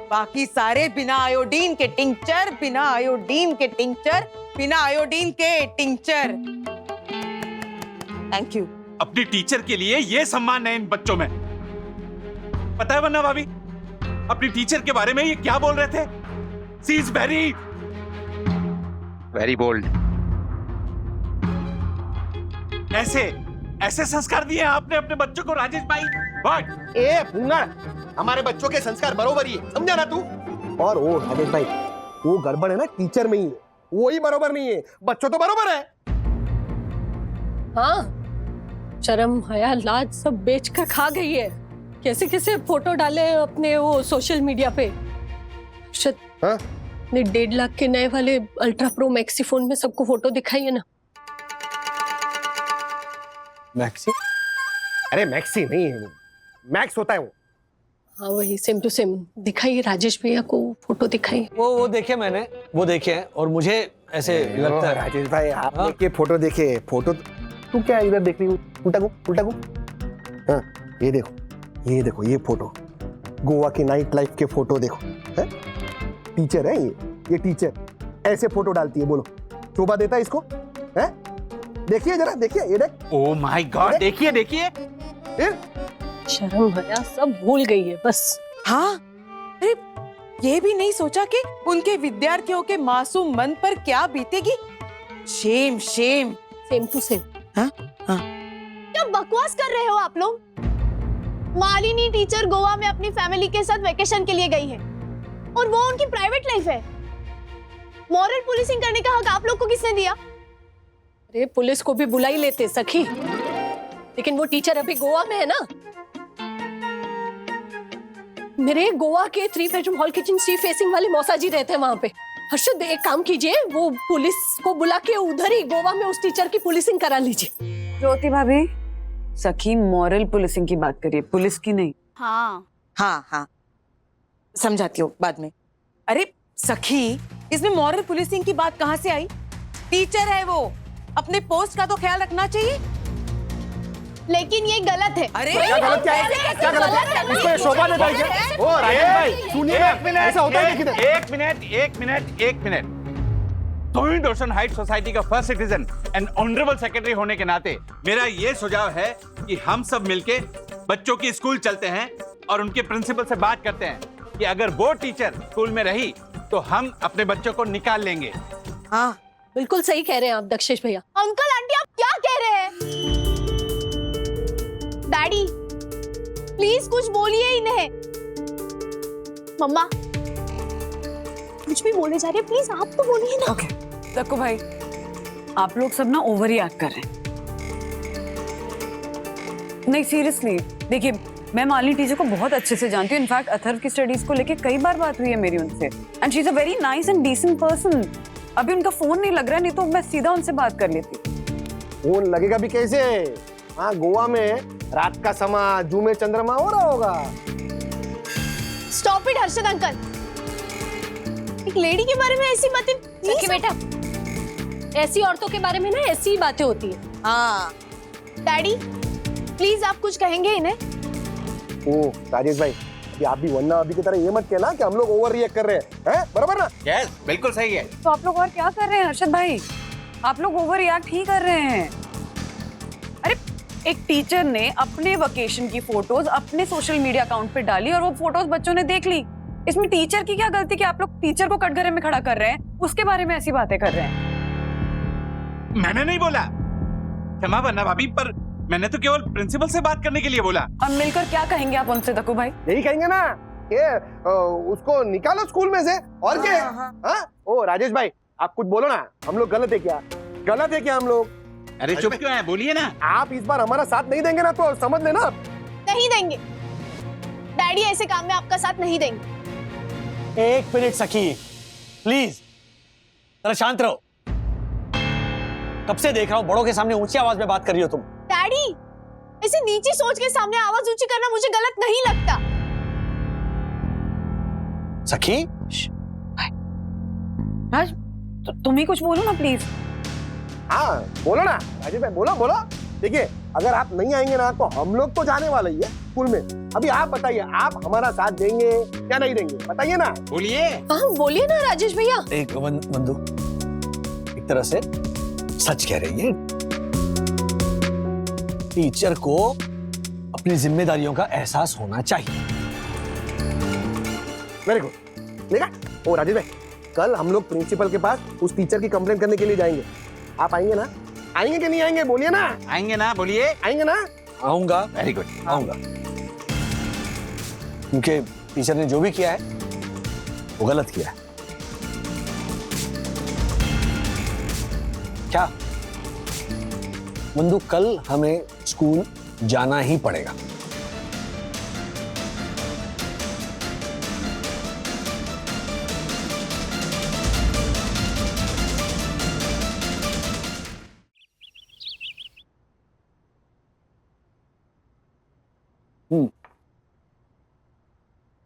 बाकी सारे बिना आयोडीन के टिंचर, बिना आयोडीन के टिंचर, बिना आयोडीन के टिंचर। Thank you. अपनी टीचर के लिए ये सम्मान है इन बच्चों में। पता है वन्ना भाभी, अपनी टीचर के बारे में ये क्या बोल रहे थे? She is very bold. ऐसे संस्कार दिए आपने अपने बच्चों को राजेश भाई? What? ए भूंगड़, हमारे बच्चों के संस्कार बरोबर ही है, समझा ना तू? और वो राजेश भाई, वो गड़बड़ है ना टीचर में ही, वो ही बरोबर नहीं है, बच्चों तो बरोबर है। हाँ, शर्म हया लाज सब बेच कर खा गई है। कैसे कैसे फोटो डाले अपने वो सोशल मीडिया पे। हाँ? ने 1.5 लाख के नए वाले अल्ट्रा प्रो मैक्सी फोन में सबको फोटो दिखाई है ना। मैक्सी? अरे मैक्सी नहीं है वो, मैक्स होता है वो। हाँ वही सेम टू सेम दिखाई, राजेश भैया को फोटो दिखाई। वो देखे मैंने, वो देखे हैं और मुझे ऐसे लगता है। राजेश भाई आपने के फोटो देखे? फोटो तू क्या इधर देख रही हूँ? उल्टा को। हाँ ये देखो ये फोटो, गोवा की नाइट लाइफ के फोटो देखो। है? टीचर है ये टीचर ऐसे फोटो डालती है, बोलो शोभा देता है इसको? है? देखिए जरा, देखिए ये देख। ओह माय गॉड, देखिए। शर्म हया सब भूल गई है बस। हाँ, अरे ये भी नहीं सोचा कि उनके विद्यार्थियों के मासूम मन पर क्या बीतेगी। Shame same to same. हाँ? क्या बकवास कर रहे हो आप लोग? मालिनी टीचर गोवा में अपनी फैमिली के साथ वेकेशन के लिए गई है और वो उनकी प्राइवेट लाइफ है। मॉरल पुलिसिंग करने का हक आप लोग को किसने दिया? अरे पुलिस को भी बुला ही लेते सखी, लेकिन वो टीचर अभी गोवा में है ना। मेरे गोवा के 3 bedroom hall kitchen sea facing वाले मौसा जी रहते हैं वहां पे। हर्षद एक काम कीजिए, वो पुलिस को बुला के उधर ही गोवा में उस टीचर की पुलिसिंग करा लीजिए। ज्योति भाभी, सखी मॉरल पुलिसिंग की बात करिए, पुलिस की नहीं। हाँ, समझाती हूँ बाद में। अरे सखी, इसमें मॉरल पुलिसिंग की बात कहाँ से आई? टीचर है वो, अपने पोस्ट का तो ख्याल रखना चाहिए। लेकिन ये गलत है। अरे क्या गलत क्या है? क्या गलत है? इसको शोभा देता है क्या? ओ राजेश भाई सुनिए ना, ऐसा होता है किधर? एक मिनट। टोइन डोशन हाइट सोसाइटी का first citizen and honorable secretary होने के नाते मेरा ये सुझाव है कि हम सब मिलके बच्चों की स्कूल चलते हैं और उनके प्रिंसिपल से बात करते हैं कि अगर वो टीचर स्कूल में रही तो हम अपने बच्चों को निकाल लेंगे। हाँ बिल्कुल सही कह रहे हैं आप दक्षेश भैया। अंकल आंटी आप क्या कह रहे हैं? डैडी प्लीज कुछ बोलिए इन्हें। मम्मा कुछ भी बोले जा रहे हैं, प्लीज आप तो बोलिए ना। ओके तक्कू भाई, आप लोग सब ना ओवर रिएक्ट कर रहे हैं। नहीं सीरियसली, देखिए मैं मालिनी टीचर को बहुत अच्छे से जानती हूँ। इनफैक्ट अथर्व की स्टडीज को लेके कई बार बात हुई है मेरी उनसे, and she is a very nice and decent person. अभी उनका फोन नहीं लग रहा है, नहीं तो मैं सीधा उनसे बात कर लेती। फोन लगेगा भी कैसे? हाँ गोवा में रात का समय जू में चंद्रमा हो रहा होगा। स्टॉप इट हर्षद अंकल, एक लेडी के बारे में ऐसी बातें। सखी बेटा, ऐसी औरतों के बारे में ना ऐसी ही बातें होती है। हाँ डैडी प्लीज आप कुछ कहेंगे इन्हें? ओ राजेश भाई, अभी आप भी वरना अभी की तरह ये मत कहना कि हम लोग ओवर रिएक्ट कर रहे हैं, बराबर ना? यस बिल्कुल सही है। तो आप लोग और क्या कर रहे हैं हर्षद भाई? आप लोग ओवर रिएक्ट ही कर रहे हैं। अरे एक टीचर ने अपने वेकेशन की फोटोज अपने सोशल मीडिया अकाउंट पे डाली और वो फोटोज बच्चों ने देख ली। इसमें टीचर की क्या गलती कि आप लोग टीचर को कटघरे में खड़ा कर रहे हैं, उसके बारे में ऐसी बातें कर रहे हैं? मैंने नहीं बोला, क्षमा करना भाभी, पर मैंने तो केवल प्रिंसिपल से बात करने के लिए बोला। अब मिलकर क्या कहेंगे आप उनसे तक्कू भाई? यही कहेंगे ना कि उसको निकालो स्कूल में से, और क्या? हाँ ओ राजेश भाई आप कुछ बोलो ना, हम लोग गलत है क्या? गलत है क्या हम लोग? अरे चुप क्यों है, बोलिए ना। आप इस बार हमारा साथ नहीं देंगे ना तो समझ लेना। नहीं देंगे डैडी, ऐसे काम में आपका साथ नहीं देंगे। एक मिनट सखी प्लीज, जरा शांत रहो। कब से देख रहा हूँ बड़ों के सामने ऊंची आवाज में बात कर रही हो तुम। डैडी ऐसे नीची सोच के सामने आवाज ऊंची करना मुझे गलत नहीं लगता। सखी राज तुम ही कुछ बोलो ना प्लीज। हाँ बोलो ना राजेश भाई, बोलो। देखिए अगर आप नहीं आएंगे ना तो हम लोग तो जाने वाले ही है स्कूल में। अभी आप बताइए, आप हमारा साथ देंगे या नहीं देंगे, बताइए ना। बोलिए। हाँ बोलिए ना राजेश भैया। एक बंधु, एक तरह से सच कह रही है। टीचर को अपनी जिम्मेदारियों का एहसास होना चाहिए। Very good. देखा ओ राजेश भाई, कल हम लोग प्रिंसिपल के पास उस टीचर की कंप्लेंट करने के लिए जाएंगे। आप आएंगे ना? आएंगे कि नहीं आएंगे, बोलिए ना। आएंगे ना, बोलिए। आएंगे ना? आऊंगा। वेरी गुड, आऊंगा। क्योंकि टीचर ने जो भी किया है वो गलत किया है। क्या बंधु, कल हमें स्कूल जाना ही पड़ेगा।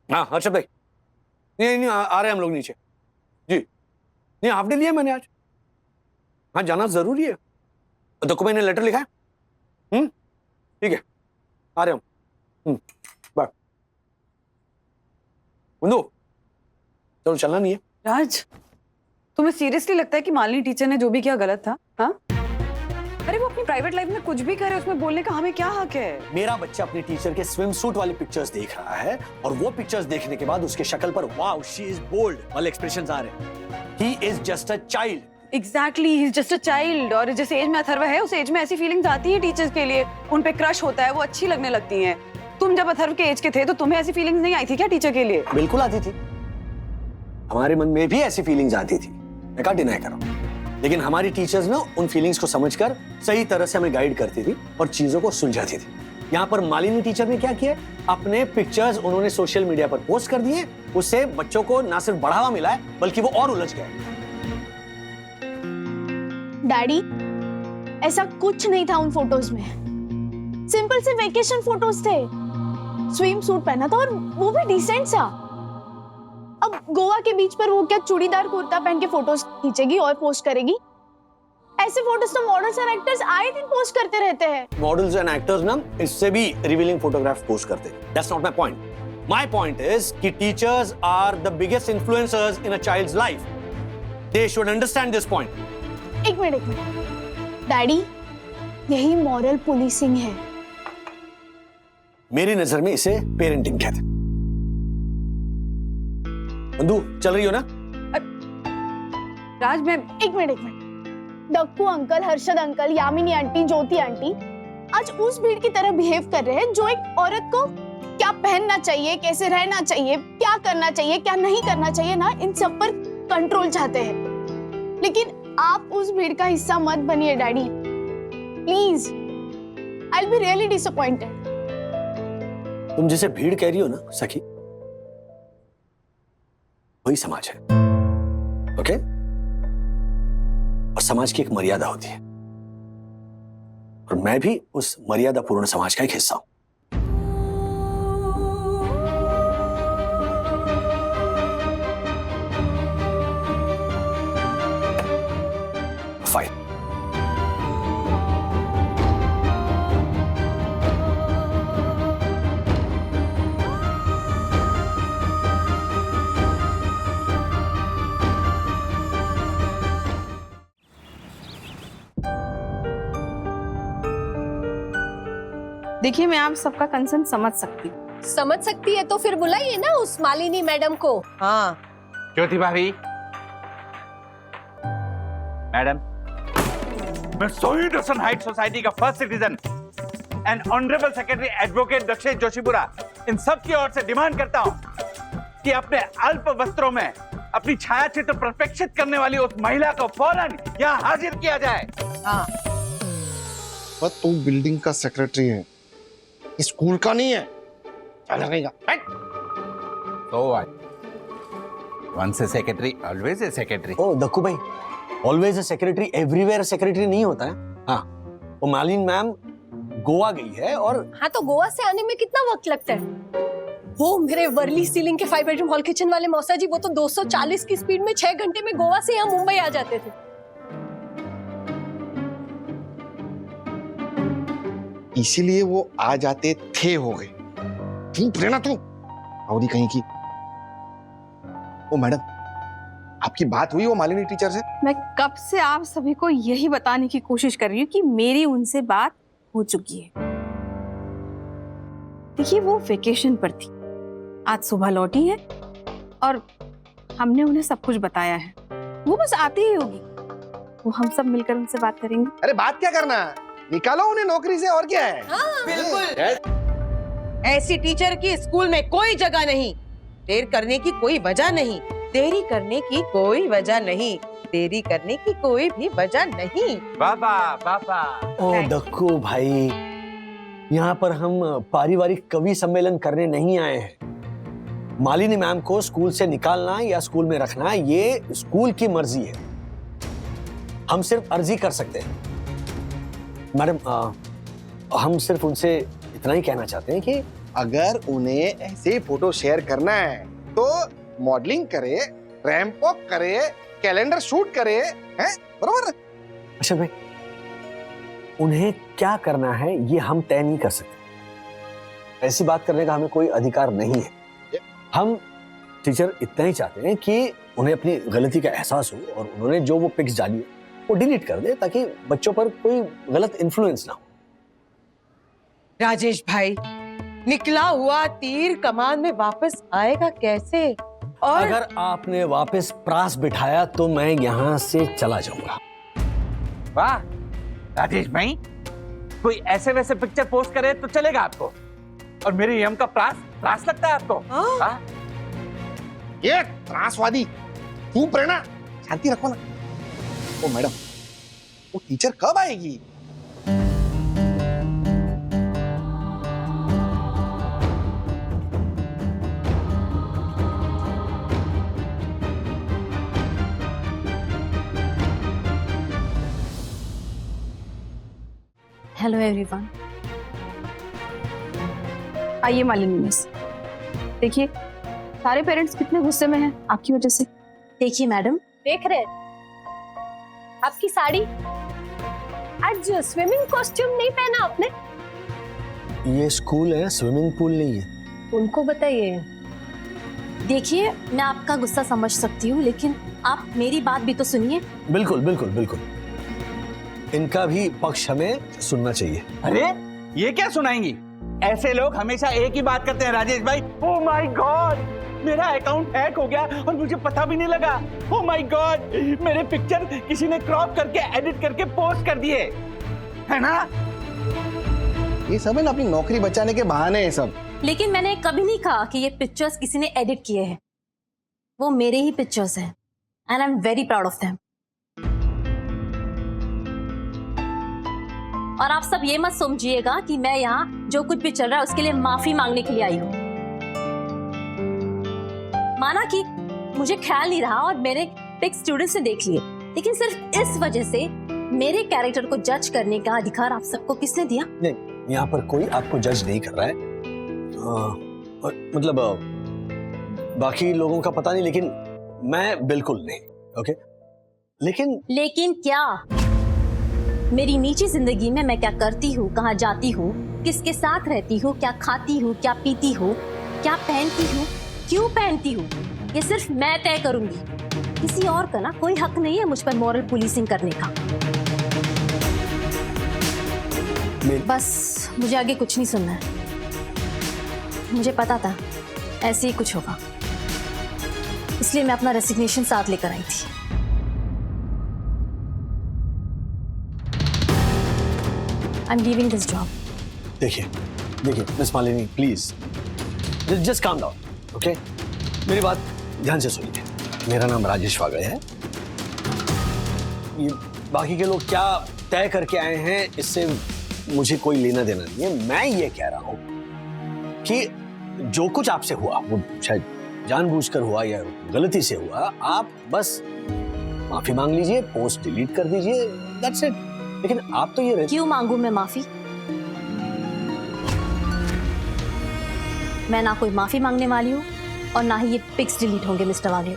हाँ हर्षद भाई, नहीं आ रहे हैं हम लोग नीचे। जी नहीं, हाफ डे लिया मैंने आज। हाँ जाना जरूरी है। देखो मैंने लेटर लिखा है। ठीक है, आ रहे हम। बाय बंधु, चलो चलना नहीं है। राज, तुम्हें सीरियसली लगता है कि मालिनी टीचर ने जो भी किया गलत था? हाँ, अरे वो अपनी प्राइवेट लाइफ में कुछ भी करे, उसमें बोलने का हमें क्या हक है? मेरा बच्चा अपने टीचर के स्विम सूट वाली पिक्चर्स देख रहा है और वो पिक्चर्स देखने के बाद उसके शक्ल पर वाओ शी इज बोल्ड वाले एक्सप्रेशंस आ रहे हैं। He is just a child. Exactly, he is just a child. और जिस एज में अथर्व है उस एज में ऐसी फीलिंग्स आती है टीचर्स के लिए, उन पे क्रश होता है, वो अच्छी लगने लगती हैं। तुम जब अथर्व के एज के थे तो तुम्हें ऐसी फीलिंग्स नहीं आई थी क्या टीचर के लिए? बिल्कुल आती थी, हमारे मन में भी ऐसी फीलिंग्स आती थी, मैं क्या डिनाई कर रहा हूं। लेकिन हमारी टीचर्स ना उन फीलिंग्स को समझकर सही तरह से हमें गाइड करती थी और चीजों को सुलझाती थी। यहाँ पर मालिनी टीचर ने क्या किया, अपने पिक्चर्स उन्होंने सोशल मीडिया पर पोस्ट कर दिए। उससे बच्चों को ना सिर्फ बढ़ावा मिला है बल्कि वो और उलझ गए। डैडी, ऐसा कुछ नहीं था उन फोटोज में। सिंपल से वेकेशन फोटोज थे। स्विम सूट पहना था और वो भी डिसेंट सा। अब गोवा के बीच पर वो क्या चूड़ीदार कुर्ता पहन के फोटोज खींचेगी और पोस्ट करेगी? ऐसे फोटोज तो मॉडल्स और एक्टर्स आए दिन पोस्ट करते रहते हैं। मॉडल्स एंड एक्टर्स ना इससे भी रिवीलिंग फोटोग्राफ पोस्ट करते हैं। That's not my point. My point is कि teachers are the biggest influencers in a child's life. They should understand this point. एक मिनट डैडी, यही मॉरल पुलिसिंग है। मेरी नजर में इसे पेरेंटिंग कहते हैं। बंधु चल रही हो ना? राज मैं एक minute Dakku uncle, Harshad uncle, Yamini aunty, Jyoti aunty आज उस भीड़ की तरह बिहेव कर रहे हैं जो एक औरत को क्या पहनना चाहिए, कैसे रहना चाहिए, क्या करना चाहिए, क्या नहीं करना चाहिए ना, इन सब पर कंट्रोल चाहते हैं। लेकिन आप उस भीड़ का हिस्सा मत बनिए daddy, please. I will be really disappointed. तुम जिसे भीड़ कह रही हो ना सखी, वही समाज है, ओके? और समाज की एक मर्यादा होती है और मैं भी उस मर्यादा पूर्ण समाज का एक हिस्सा हूं। फाइन। देखिए, मैं आप सबका कंसर्न समझ सकती हूँ। समझ सकती है तो फिर बुलाइए ना उस मालिनी मैडम को। हाँ ज्योति भाभी, मैडम, मैं सोईडसन हाइट सोसाइटी का first citizen and honorable secretary advocate Dakshesh Joshipura इन सब की ओर से डिमांड करता हूँ कि अपने अल्प वस्त्रों में अपनी छायाचित्र प्रक्षेपित करने वाली उस महिला को फौरन यहाँ हाजिर किया जाए। हाँ, पर तू बिल्डिंग का सेक्रेटरी है, स्कूल का नहीं है। चल रहेगा। तो once a secretary always a secretary. ओ दक्कू भाई, always a secretary everywhere secretary नहीं होता है। हाँ, वो मालिनी मैम गोवा गई है और हाँ, तो गोवा से आने में कितना वक्त लगता है? वो मेरे वर्ली सीलिंग के 5 बेडरूम हॉल किचन वाले मौसा जी, वो तो 240 की स्पीड में 6 घंटे में गोवा से यहाँ मुंबई आ जाते थे। इसीलिए वो आ जाते थे हो गए। चुप रहना तू, अवधि कहीं की। ओ मैडम, आपकी बात हुई वो मालिनी टीचर से? मैं कब से आप सभी को यही बताने की कोशिश कर रही हूँ कि मेरी उनसे बात हो चुकी है। देखिए, वो वेकेशन पर थी, आज सुबह लौटी है और हमने उन्हें सब कुछ बताया है। वो बस आती ही होगी, वो हम सब मिलकर उनसे बात करेंगे। अरे बात क्या करना, निकालो उन्हें नौकरी से, और क्या है। बिल्कुल, ऐसी टीचर की स्कूल में कोई जगह नहीं। देर करने की कोई वजह नहीं, देरी करने की कोई वजह नहीं, देरी करने की कोई भी वजह नहीं। बाबा बाबा। ओ डक्कू भाई, यहाँ पर हम पारिवारिक कवि सम्मेलन करने नहीं आए हैं। मालिनी मैम को स्कूल से निकालना या स्कूल में रखना ये स्कूल की मर्जी है। हम सिर्फ अर्जी कर सकते हैं। मैडम, हम सिर्फ उनसे इतना ही कहना चाहते हैं कि अगर उन्हें ऐसे फोटो शेयर करना है तो मॉडलिंग करे, रैंप वॉक करे, कैलेंडर शूट करे, हैं? बरोबर? अच्छा भाई, उन्हें क्या करना है ये हम तय नहीं कर सकते। ऐसी बात करने का हमें कोई अधिकार नहीं है। हम टीचर इतना ही चाहते हैं कि उन्हें अपनी गलती का एहसास हो और उन्होंने जो वो पिक्स डाली है वो डिलीट कर दे, ताकि बच्चों पर कोई गलत इन्फ्लुएंस ना हो। राजेश भाई, निकला हुआ तीर कमान में वापस आएगा कैसे? और अगर आपने वापस प्रास बिठाया तो मैं यहाँ से चला जाऊंगा। वाह राजेश भाई, कोई ऐसे वैसे पिक्चर पोस्ट करे तो चलेगा आपको, और मेरे यम का प्रास लगता है आपको? हाँ? ये त्रासवादी, चुप रहना, शांति रखो ना। ओ मैडम, वो टीचर कब आएगी? Hello everyone. आइए मालिनी मिस, देखिए सारे पेरेंट्स कितने गुस्से में हैं आपकी वजह से। देखिए मैडम, देख रहे हैं आपकी साड़ी, आज स्विमिंग कॉस्ट्यूम नहीं पहना आपने। ये स्कूल है, स्विमिंग पूल नहीं है। उनको बताइए। देखिए, मैं आपका गुस्सा समझ सकती हूँ, लेकिन आप मेरी बात भी तो सुनिए। बिल्कुल बिल्कुल बिल्कुल, इनका भी पक्ष हमें सुनना चाहिए। अरे ये क्या सुनाएंगी? ऐसे लोग हमेशा एक ही बात करते हैं राजेश भाई। ओह माय गॉड, मेरा अकाउंट हैक हो गया और मुझे पता भी नहीं लगा। ओह माय गॉड, मेरे पिक्चर किसी ने क्रॉप करके एडिट करके पोस्ट कर दिए, है ना? ये सब है ना अपनी नौकरी बचाने के बहाने हैं सब। लेकिन मैंने कभी नहीं कहा कि ये पिक्चर्स किसी ने एडिट किए हैं। वो मेरे ही पिक्चर्स हैं and I am very proud of them. और आप सब ये मत समझिएगा कि मैं यहाँ जो कुछ भी चल रहा है उसके लिए माफी मांगने के लिए आई हूँ। माना कि मुझे ख्याल नहीं रहा और मेरे पिक स्टूडेंट्स ने देख लिए, लेकिन सिर्फ इस वजह से मेरे कैरेक्टर को जज करने का अधिकार आप सबको किसने दिया? नहीं, यहाँ पर कोई आपको जज नहीं कर रहा है। मतलब बाकी लोगों का पता नहीं, लेकिन मैं बिल्कुल नहीं। ओके, लेकिन क्या? मेरी निजी जिंदगी में मैं क्या करती हूँ, कहाँ जाती हूँ, किसके साथ रहती हूँ, क्या खाती हूँ, क्या पीती हूँ, क्या पहनती हूँ, क्यों पहनती हूँ, ये सिर्फ मैं तय करूंगी। किसी और का ना कोई हक नहीं है मुझ पर मॉरल पुलिसिंग करने का। बस मुझे आगे कुछ नहीं सुनना है। मुझे पता था ऐसे ही कुछ होगा, इसलिए मैं अपना रेसिग्नेशन साथ लेकर आई थी। I'm leaving this job. देखिए miss Malini, please just calm down, okay? मेरी बात ध्यान से सुनिए। मेरा नाम राजेश वागड़े है। ये बाकी के लोग क्या तय करके आए हैं इससे मुझे कोई लेना देना नहीं है। मैं ये कह रहा हूं कि जो कुछ आपसे हुआ वो शायद जानबूझकर हुआ या गलती से हुआ, आप बस माफी मांग लीजिए, पोस्ट डिलीट कर दीजिए, दैट्स इट। लेकिन आप तो ये क्यों मांगू मैं माफी? मैं ना कोई माफी मांगने वाली हूँ और ना ही ये पिक्स डिलीट होंगे मिस्टर वागले।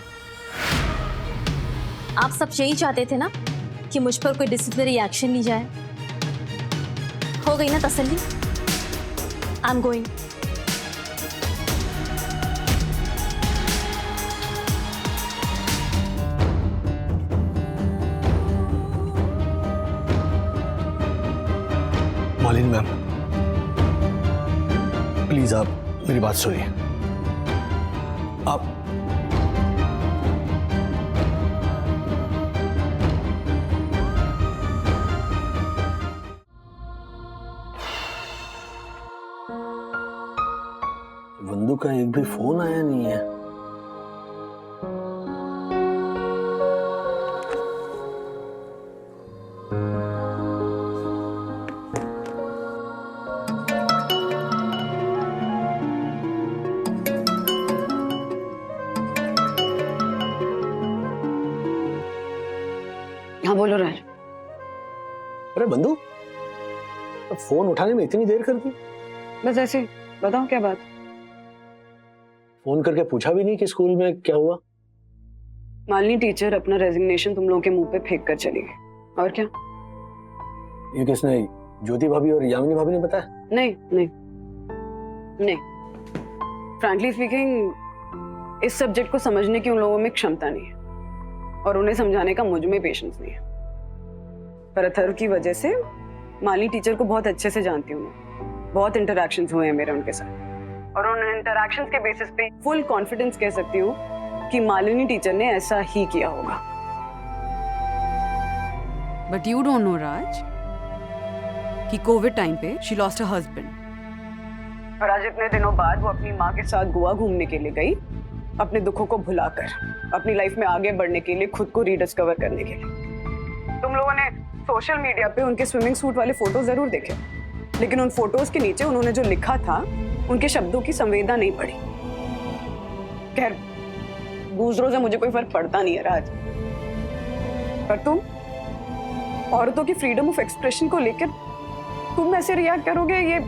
आप सब यही चाहते थे ना कि मुझ पर कोई डिसिप्लिनरी एक्शन ली जाए। हो गई ना तसल्ली? I am going. Malini ma'am, please आप मेरी बात सुनिए। आप वंदू का एक भी फोन आया नहीं है। हाँ बोलो राज। अरे बंधु, फोन उठाने में इतनी देर कर दी? बस ऐसे, बताओ क्या बात? फोन करके पूछा भी नहीं कि स्कूल में क्या हुआ? मालिनी टीचर अपना रेजिग्नेशन तुम लोगों के मुंह पे फेंक कर चली गई। और क्या? ये किसने, ज्योति भाभी और यामिनी भाभी ने बताया? नहीं नहीं नहीं, फ्रैंकली स्पीकिंग इस सब्जेक्ट को समझने की उन लोगों में क्षमता नहीं है और उन्हें समझाने का मुझ में पेशेंस नहीं है। पर अथर्व की वजह से मालिनी टीचर को बहुत अच्छे से जानती हूँ मैं। बहुत इंटरैक्शंस हुए हैं मेरे उनके साथ और उन इंटरैक्शंस के बेसिस पे फुल कॉन्फिडेंस कह सकती हूँ कि मालिनी टीचर ने ऐसा ही किया होगा। बट यू डोंट नो राज कि कोविड टाइम पे शी लॉस्ट हर हस्बैंड, और आज इतने दिनों बाद वो अपनी माँ के साथ गोवा घूमने के लिए गई, अपने दुखों को भुलाकर अपनी लाइफ में आगे बढ़ने के लिए, खुद को रीडिस्कवर करने के लिए। तुम लोगों ने सोशल मीडिया पे उनके स्विमिंग सूट वाले फोटो जरूर देखे, लेकिन उन फोटोज के नीचे उन्होंने जो लिखा था उनके शब्दों की संवेदना नहीं पड़ी। खैर, दूसरों से मुझे कोई फर्क पड़ता नहीं है राज, पर तुम औरतों की फ्रीडम ऑफ एक्सप्रेशन को लेकर तुम ऐसे रिएक्ट करोगे, ये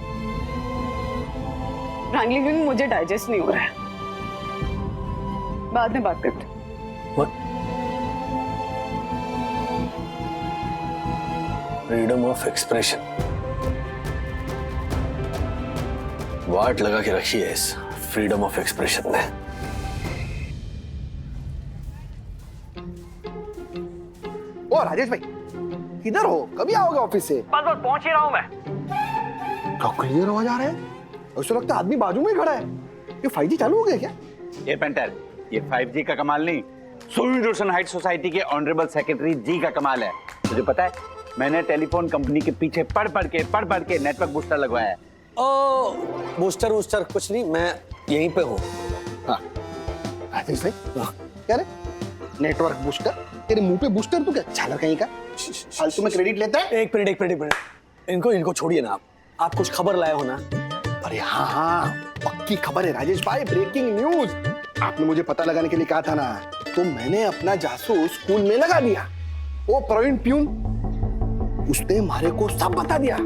फ्रैंकली मुझे डाइजेस्ट नहीं हो रहा है। बाद में बात करते। फ्रीडम ऑफ एक्सप्रेशन, वाट लगा के रखी है इस फ्रीडम ऑफ एक्सप्रेशन ने। ओ राजेश भाई, किधर हो? कभी आओगे ऑफिस से? बस बस पहुंच ही रहा हूं मैं। क्या क्लियर आवाज आ रहा है? उससे लगता है आदमी बाजू में ही खड़ा है। ये 5G चालू हो गया क्या? ये पेंटर, ये 5G का कमाल नहीं, सुई रोशन हाइट सोसाइटी के ऑनरेबल सेक्रेटरी जी का कमाल है। तुझे पता है, मैंने टेलीफोन कंपनी के पीछे पढ़ पढ़ के नेटवर्क बूस्टर लगवाया है। ओ, बूस्टर वूस्टर कुछ नहीं, मैं यहीं पे हूँ। हाँ राजेश भाई, क्या रे नेटवर्क बूस्टर? तेरे मुंह पे बूस्टर तू क्या चालर कहीं का? फालतू में क्रेडिट लेता है? एक मिनट, इनको छोड़िए ना। आप कुछ खबर लाए हो ना? अरे हाँ, पक्की खबर है राजेश भाई, ब्रेकिंग न्यूज। आपने मुझे पता लगाने के लिए कहा था ना, तो मैंने अपना जासूस स्कूल में लगा दिया। वो प्रवीण प्यून, उसने हमारे को सब बता दिया।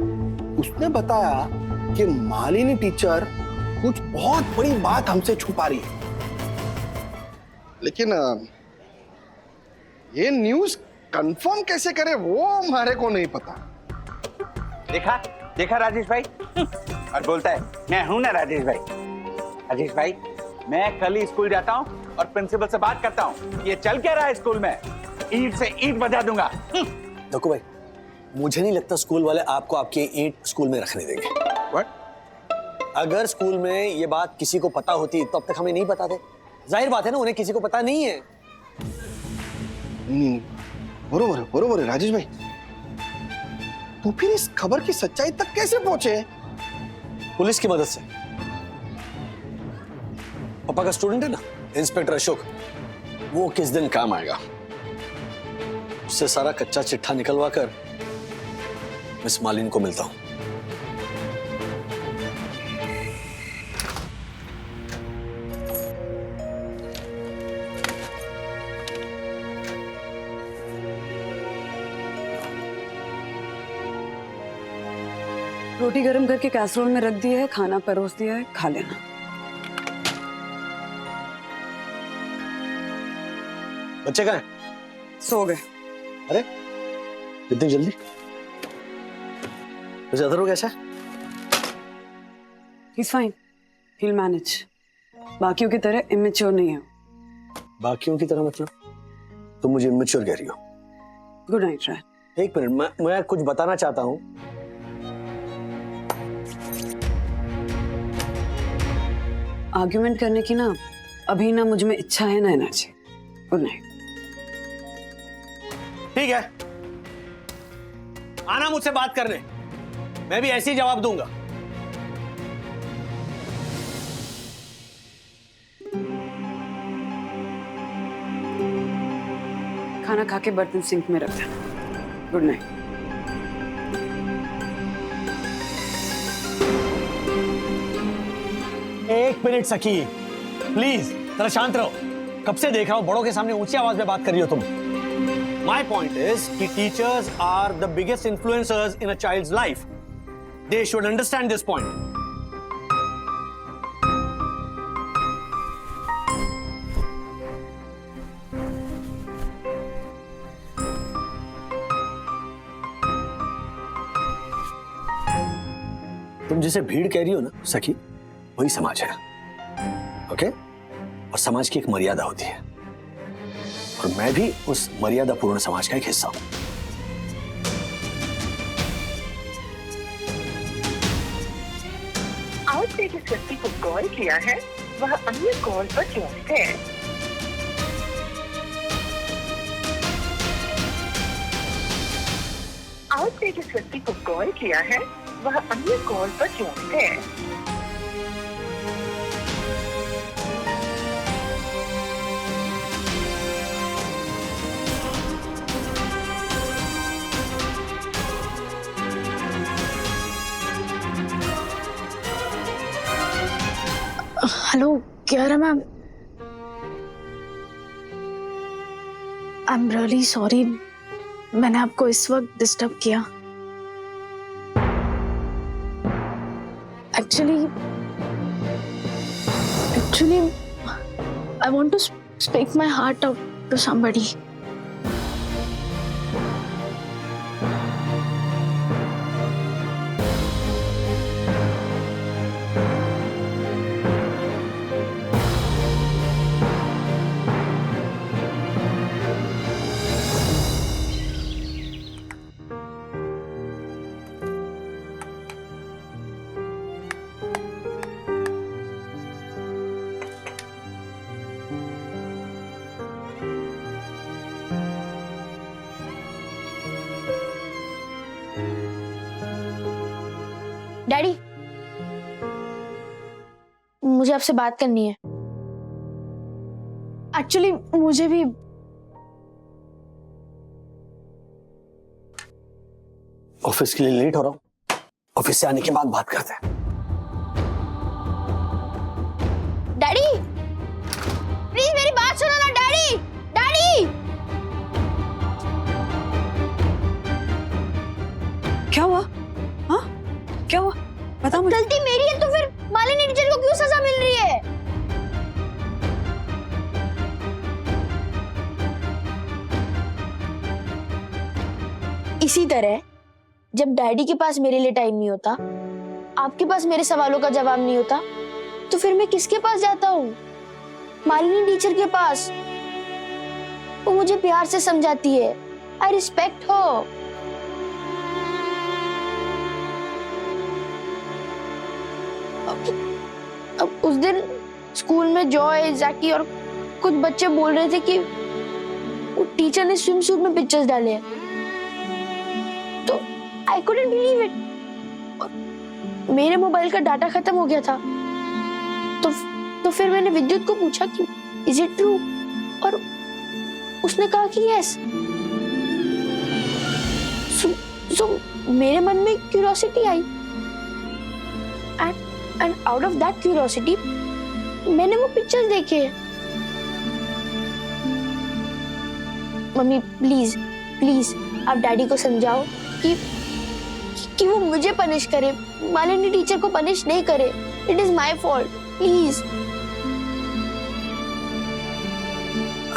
उसने बताया कि मालिनी टीचर कुछ बहुत बड़ी बात हमसे छुपा रही है। लेकिन ये न्यूज कंफर्म कैसे करे वो हमारे को नहीं पता। देखा राजेश भाई, और बोलता है मैं हूं ना राजेश भाई। राजेश भाई, मैं कल ही स्कूल जाता हूं और प्रिंसिपल से बात करता हूं ये चल क्या रहा है स्कूल में, ईंट से ईंट बजा दूंगा। देखो भाई, मुझे नहीं लगता स्कूल वाले आपको आपकी ईंट स्कूल में रखने देंगे। What? अगर स्कूल में ये बात किसी को पता होती तो अब तक हमें नहीं बताते। जाहिर बात है ना, उन्हें किसी को पता नहीं है। बरोबर है राजेश भाई। तो फिर इस खबर की सच्चाई तक कैसे पहुंचे? पुलिस की मदद से। पापा का स्टूडेंट है ना, इंस्पेक्टर अशोक, वो किस दिन काम आएगा। उससे सारा कच्चा चिट्ठा निकलवा कर मिस मालिनी को मिलता हूं। रोटी गर्म करके कैसरोल में रख दिया है, खाना परोस दिया है, खा लेना। बच्चे कहाँ हैं? सो गए। अरे इतनी जल्दी? वैसे अथर्व कैसा है? He's fine. He'll manage. बाकियों की तरह इमेच्योर नहीं है। बाकियों की तरह मतलब? तुम मुझे इमेच्योर कह रही हो? गुड नाइट राय। एक मिनट, मैं कुछ बताना चाहता हूँ। आर्ग्यूमेंट करने की ना अभी ना मुझ में इच्छा है ना एनर्जी। Good night. ठीक है, आना मुझसे बात करने, मैं भी ऐसे ही जवाब दूंगा। खाना खा के बर्तन सिंक में रख देना। Good night. एक मिनट सखी, प्लीज जरा शांत रहो। कब से देख रहा हूं बड़ों के सामने ऊंची आवाज में बात कर रही हो तुम। माई पॉइंट इज कि teachers are the biggest influencers in a child's life. They should understand this point. तुम जिसे भीड़ कह रही हो ना सखी, वही समाज है। ओके? और समाज की एक मर्यादा होती है, और मैं भी उस मर्यादा पूर्ण समाज का एक हिस्सा हूं। आपने जिस व्यक्ति को कॉल किया है वह अन्य कॉल पर व्यस्त है। आपने जिस व्यक्ति को कॉल किया है वह अन्य कॉल पर व्यस्त है। Hello Kiara ma'am, I am really sorry, मैंने आपको इस वक्त डिस्टर्ब किया। Actually I want to speak my heart out to somebody. Daddy, मुझे आपसे बात करनी है। एक्चुअली मुझे भी ऑफिस के लिए लेट हो रहा हूं, ऑफिस से आने के बाद बात करते हैं। डैडी प्लीज मेरी बात सुनो ना। डैडी डैडी क्या हुआ? हाँ क्या हुआ बता मुझे। गलती मेरी है तो फिर मालिनी टीचर को क्यों सजा मिल रही है? इसी तरह जब डैडी के पास मेरे लिए टाइम नहीं होता, आपके पास मेरे सवालों का जवाब नहीं होता, तो फिर मैं किसके पास जाता हूँ? मालिनी टीचर के पास। वो मुझे प्यार से समझाती है। I respect her. अब उस दिन स्कूल में जॉय, जैकी और कुछ बच्चे बोल रहे थे कि वो टीचर ने स्विम सूट में पिक्चर्स डाले हैं, तो आई कुडंट बिलीव इट। मेरे मोबाइल का डाटा खत्म हो गया था, तो फिर मैंने विद्युत को पूछा कि इज इट ट्रू, और उसने कहा कि यस। सो मेरे मन में curiosity I, and out of that curiosity मैंने वो पिक्चर्स देखे। मम्मी प्लीज प्लीज आप डैडी को समझाओ कि वो मुझे पनिश करे, मालिनी टीचर को पनिश नहीं करे। It is my fault, please.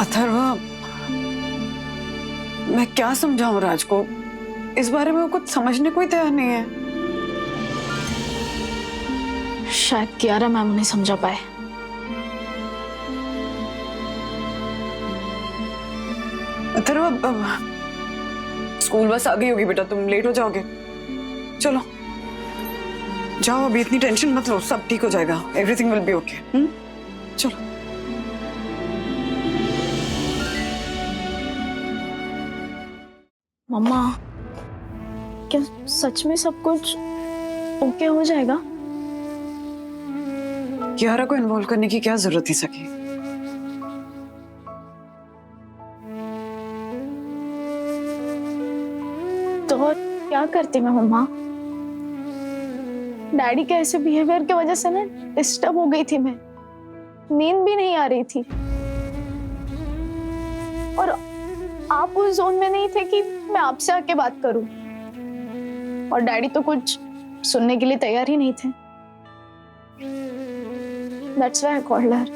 Atharva, मैं क्या समझाऊं राज को? इस बारे में वो कुछ समझने को ही तैयार नहीं है। शायद कियारा मैम उन्हें समझा पाए। अथर्व, स्कूल बस आ गई होगी बेटा, तुम लेट हो जाओगे। चलो जाओ, अभी इतनी टेंशन मत लो, सब ठीक हो जाएगा, एवरीथिंग विल बी ओके। चलो। मम्मा, क्या सच में सब कुछ ओके हो जाएगा? कियारा को इन्वॉल्व करने की क्या जरूरत थी सखी? तो और क्या करती मैं मम्मा? डैडी के ऐसे बिहेवियर की वजह से ना डिस्टर्ब हो गई थी मैं, नींद भी नहीं आ रही थी। और आप उस जोन में नहीं थे कि मैं आपसे आके बात करूं, और डैडी तो कुछ सुनने के लिए तैयार ही नहीं थे। That's why I called her.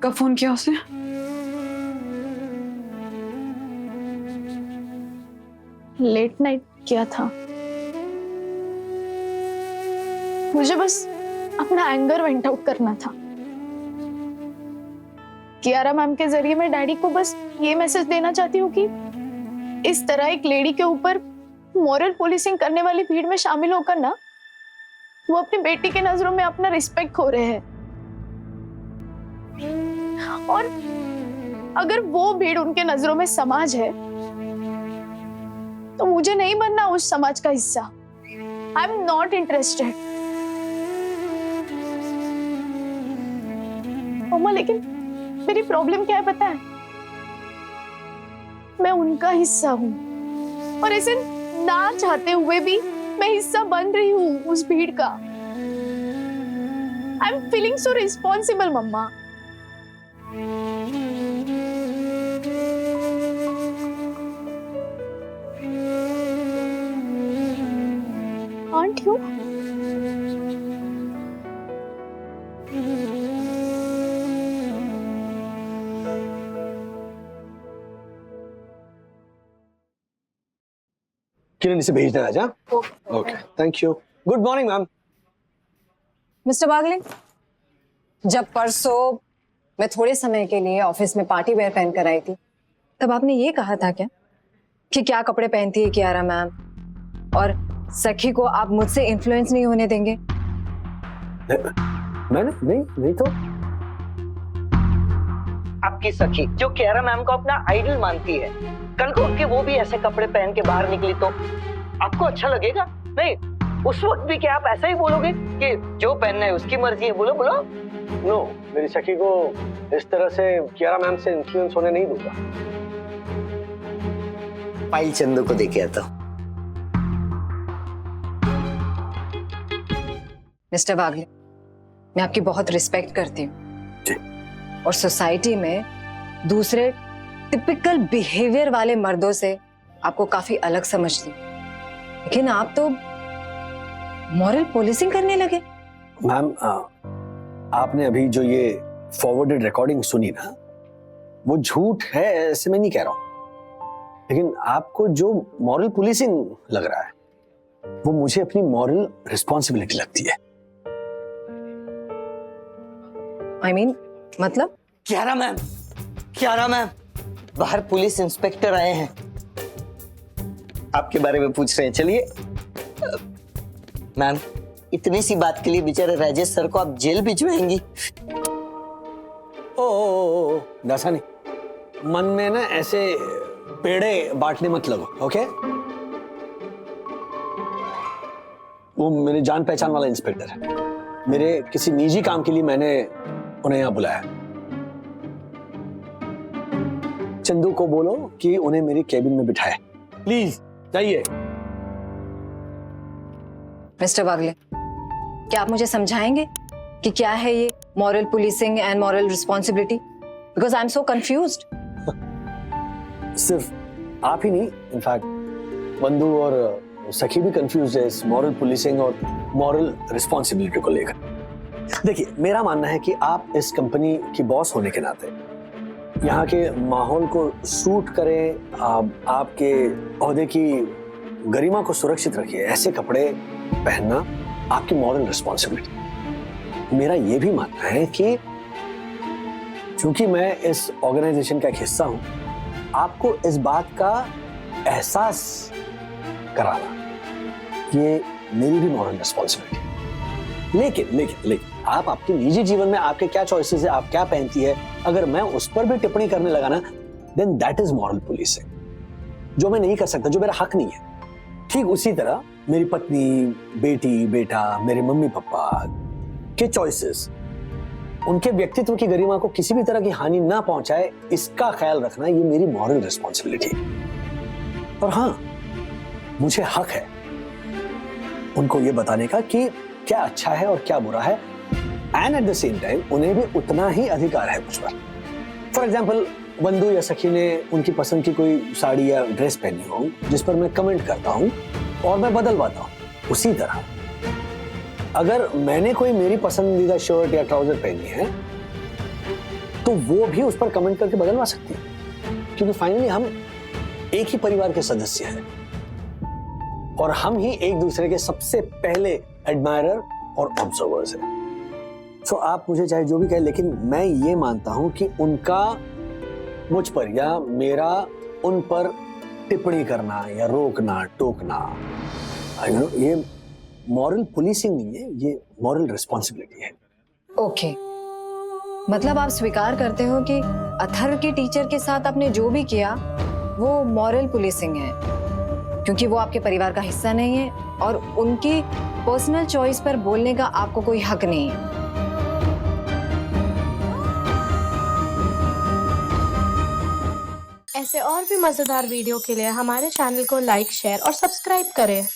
कब फोन किया उसने? लेट नाइट किया था। मुझे बस अपना एंगर वेंट आउट करना था। कियारा मैम के जरिए मैं डैडी को बस ये मैसेज देना चाहती हूँ कि इस तरह एक लेडी के ऊपर मॉरल पुलिसिंग करने वाली भीड़ में शामिल होकर ना वो अपनी बेटी के नजरों में अपना रिस्पेक्ट खो रहे हैं। और अगर वो भीड़ उनके नजरों में समाज है तो मुझे नहीं बनना उस समाज का हिस्सा। I am not interested. Mamma, लेकिन मेरी प्रॉब्लम क्या है पता है? मैं उनका हिस्सा हूं, और ऐसे ना चाहते हुए भी मैं हिस्सा बन रही हूँ उस भीड़ का। I am feeling so responsible mamma. Aren't you? Kiran इसे भेज देना। जा। Okay, thank you. Good morning ma'am. Mister Bagle, जब परसों मैं थोड़े समय के लिए ऑफिस में पार्टी वेयर पहन कर आई थी, तब आपने ये कहा था क्या कि क्या कपड़े पहनती है कियारा मैम, और सखी को आप मुझसे इन्फ्लुएंस नहीं होने देंगे? मैंने नहीं तो। आपकी सखी जो कियारा मैम को अपना आइडल मानती है, कल को उठ के वो भी ऐसे कपड़े पहन के बाहर निकली तो आपको अच्छा लगेगा? नहीं, उस वक्त भी क्या आप ऐसा ही बोलोगे कि जो पहनना है उसकी मर्जी है? बोलो बोलो। नो, मेरी सखी को इस तरह से कियारा मैम से इन्फ्लुएंस होने नहीं दूंगा। पाइल चंदू को देखे आता। मिस्टर बागले, मैं आपकी बहुत रिस्पेक्ट करती हूँ, और सोसाइटी में दूसरे टिपिकल बिहेवियर वाले मर्दों से आपको काफी अलग समझती हूँ, लेकिन आप तो मॉरल पुलिसिंग करने लगे। मैम, आपने अभी जो ये फॉरवर्डेड रिकॉर्डिंग सुनी ना, वो झूठ है ऐसे मैं नहीं कह रहा हूं, लेकिन आपको जो मॉरल पुलिसिंग लग रहा है वो मुझे अपनी मॉरल रिस्पॉन्सिबिलिटी लगती है। I mean, मतलब? कियारा मैम बाहर पुलिस इंस्पेक्टर आए हैं, आपके बारे में पूछ रहे हैं। चलिए मैम, इतनी सी बात के लिए बेचारे राजेश सर को आप जेल भिजवाएंगी? ओ दासानी, मन में ना ऐसे पेड़े बांटने मत लगो, ओके? वो मेरे जान पहचान वाला इंस्पेक्टर है, मेरे किसी निजी काम के लिए मैंने उन्हें यहाँ बुलाया। चंदू को बोलो कि उन्हें मेरी केबिन में बिठाए, प्लीज जाइए। मिस्टर बागले, क्या आप मुझे समझाएंगे कि क्या है ये moral policing and moral responsibility? Because I am so confused. सिर्फ आप ही नहीं, इनफैक्ट बंधु और सखी भी कंफ्यूज है इस मॉरल पुलिसिंग और मॉरल रिस्पॉन्सिबिलिटी को लेकर। देखिए, मेरा मानना है कि आप इस कंपनी की बॉस होने के नाते यहाँ के माहौल को सूट करें, आपके ओहदे की गरिमा को सुरक्षित रखिए। ऐसे कपड़े पहनना आपकी मॉरल रिस्पॉन्सिबिलिटी। मेरा यह भी मानना है कि क्योंकि मैं इस ऑर्गेनाइजेशन का एक हिस्सा हूं, आपको इस बात का एहसास कराना ये मेरी भी मॉरल रिस्पॉन्सिबिलिटी। लेकिन आप आपके निजी जीवन में आपके क्या चॉइसेस है, आप क्या पहनती है, अगर मैं उस पर भी टिप्पणी करने लगा ना, then that is moral policing, जो मैं नहीं कर सकता, जो मेरा हक नहीं है। ठीक उसी तरह मेरी पत्नी, बेटी, बेटा, मेरे मम्मी पापा के चॉइसेस, उनके व्यक्तित्व की गरिमा को किसी भी तरह की हानि ना पहुंचाए, इसका ख्याल रखना ये मेरी मॉरल रिस्पॉन्सिबिलिटी है। और हाँ, मुझे हक है उनको ये बताने का कि क्या अच्छा है और क्या बुरा है, and at the same time उन्हें भी उतना ही अधिकार है मुझ पर। फॉर एग्जाम्पल, बंधु या सखी ने उनकी पसंद की कोई साड़ी या ड्रेस पहनी हो जिस पर मैं कमेंट करता हूं और मैं बदलवाता हूं, उसी तरह अगर मैंने कोई मेरी पसंदीदा शर्ट या ट्राउजर पहनी है तो वो भी उस पर कमेंट करके बदलवा सकती है, क्योंकि फाइनली हम एक ही परिवार के सदस्य हैं और हम ही एक दूसरे के सबसे पहले एडमायरर और ऑब्जर्वर्स हैं। सो आप मुझे चाहे जो भी कहें, लेकिन मैं ये मानता हूं कि उनका मुझ पर या मेरा उन पर टिप्पणी करना या रोकना टोकना, ये मॉरल पुलिसिंग नहीं है, ये मॉरल रिस्पॉन्सिबिलिटी है। ओके, मतलब आप स्वीकार करते हो कि अथर्व की टीचर के साथ आपने जो भी किया वो मॉरल पुलिसिंग है, क्योंकि वो आपके परिवार का हिस्सा नहीं है और उनकी पर्सनल चॉइस पर बोलने का आपको कोई हक नहीं है। ऐसे और भी मजेदार वीडियो के लिए हमारे चैनल को लाइक, शेयर और सब्सक्राइब करें।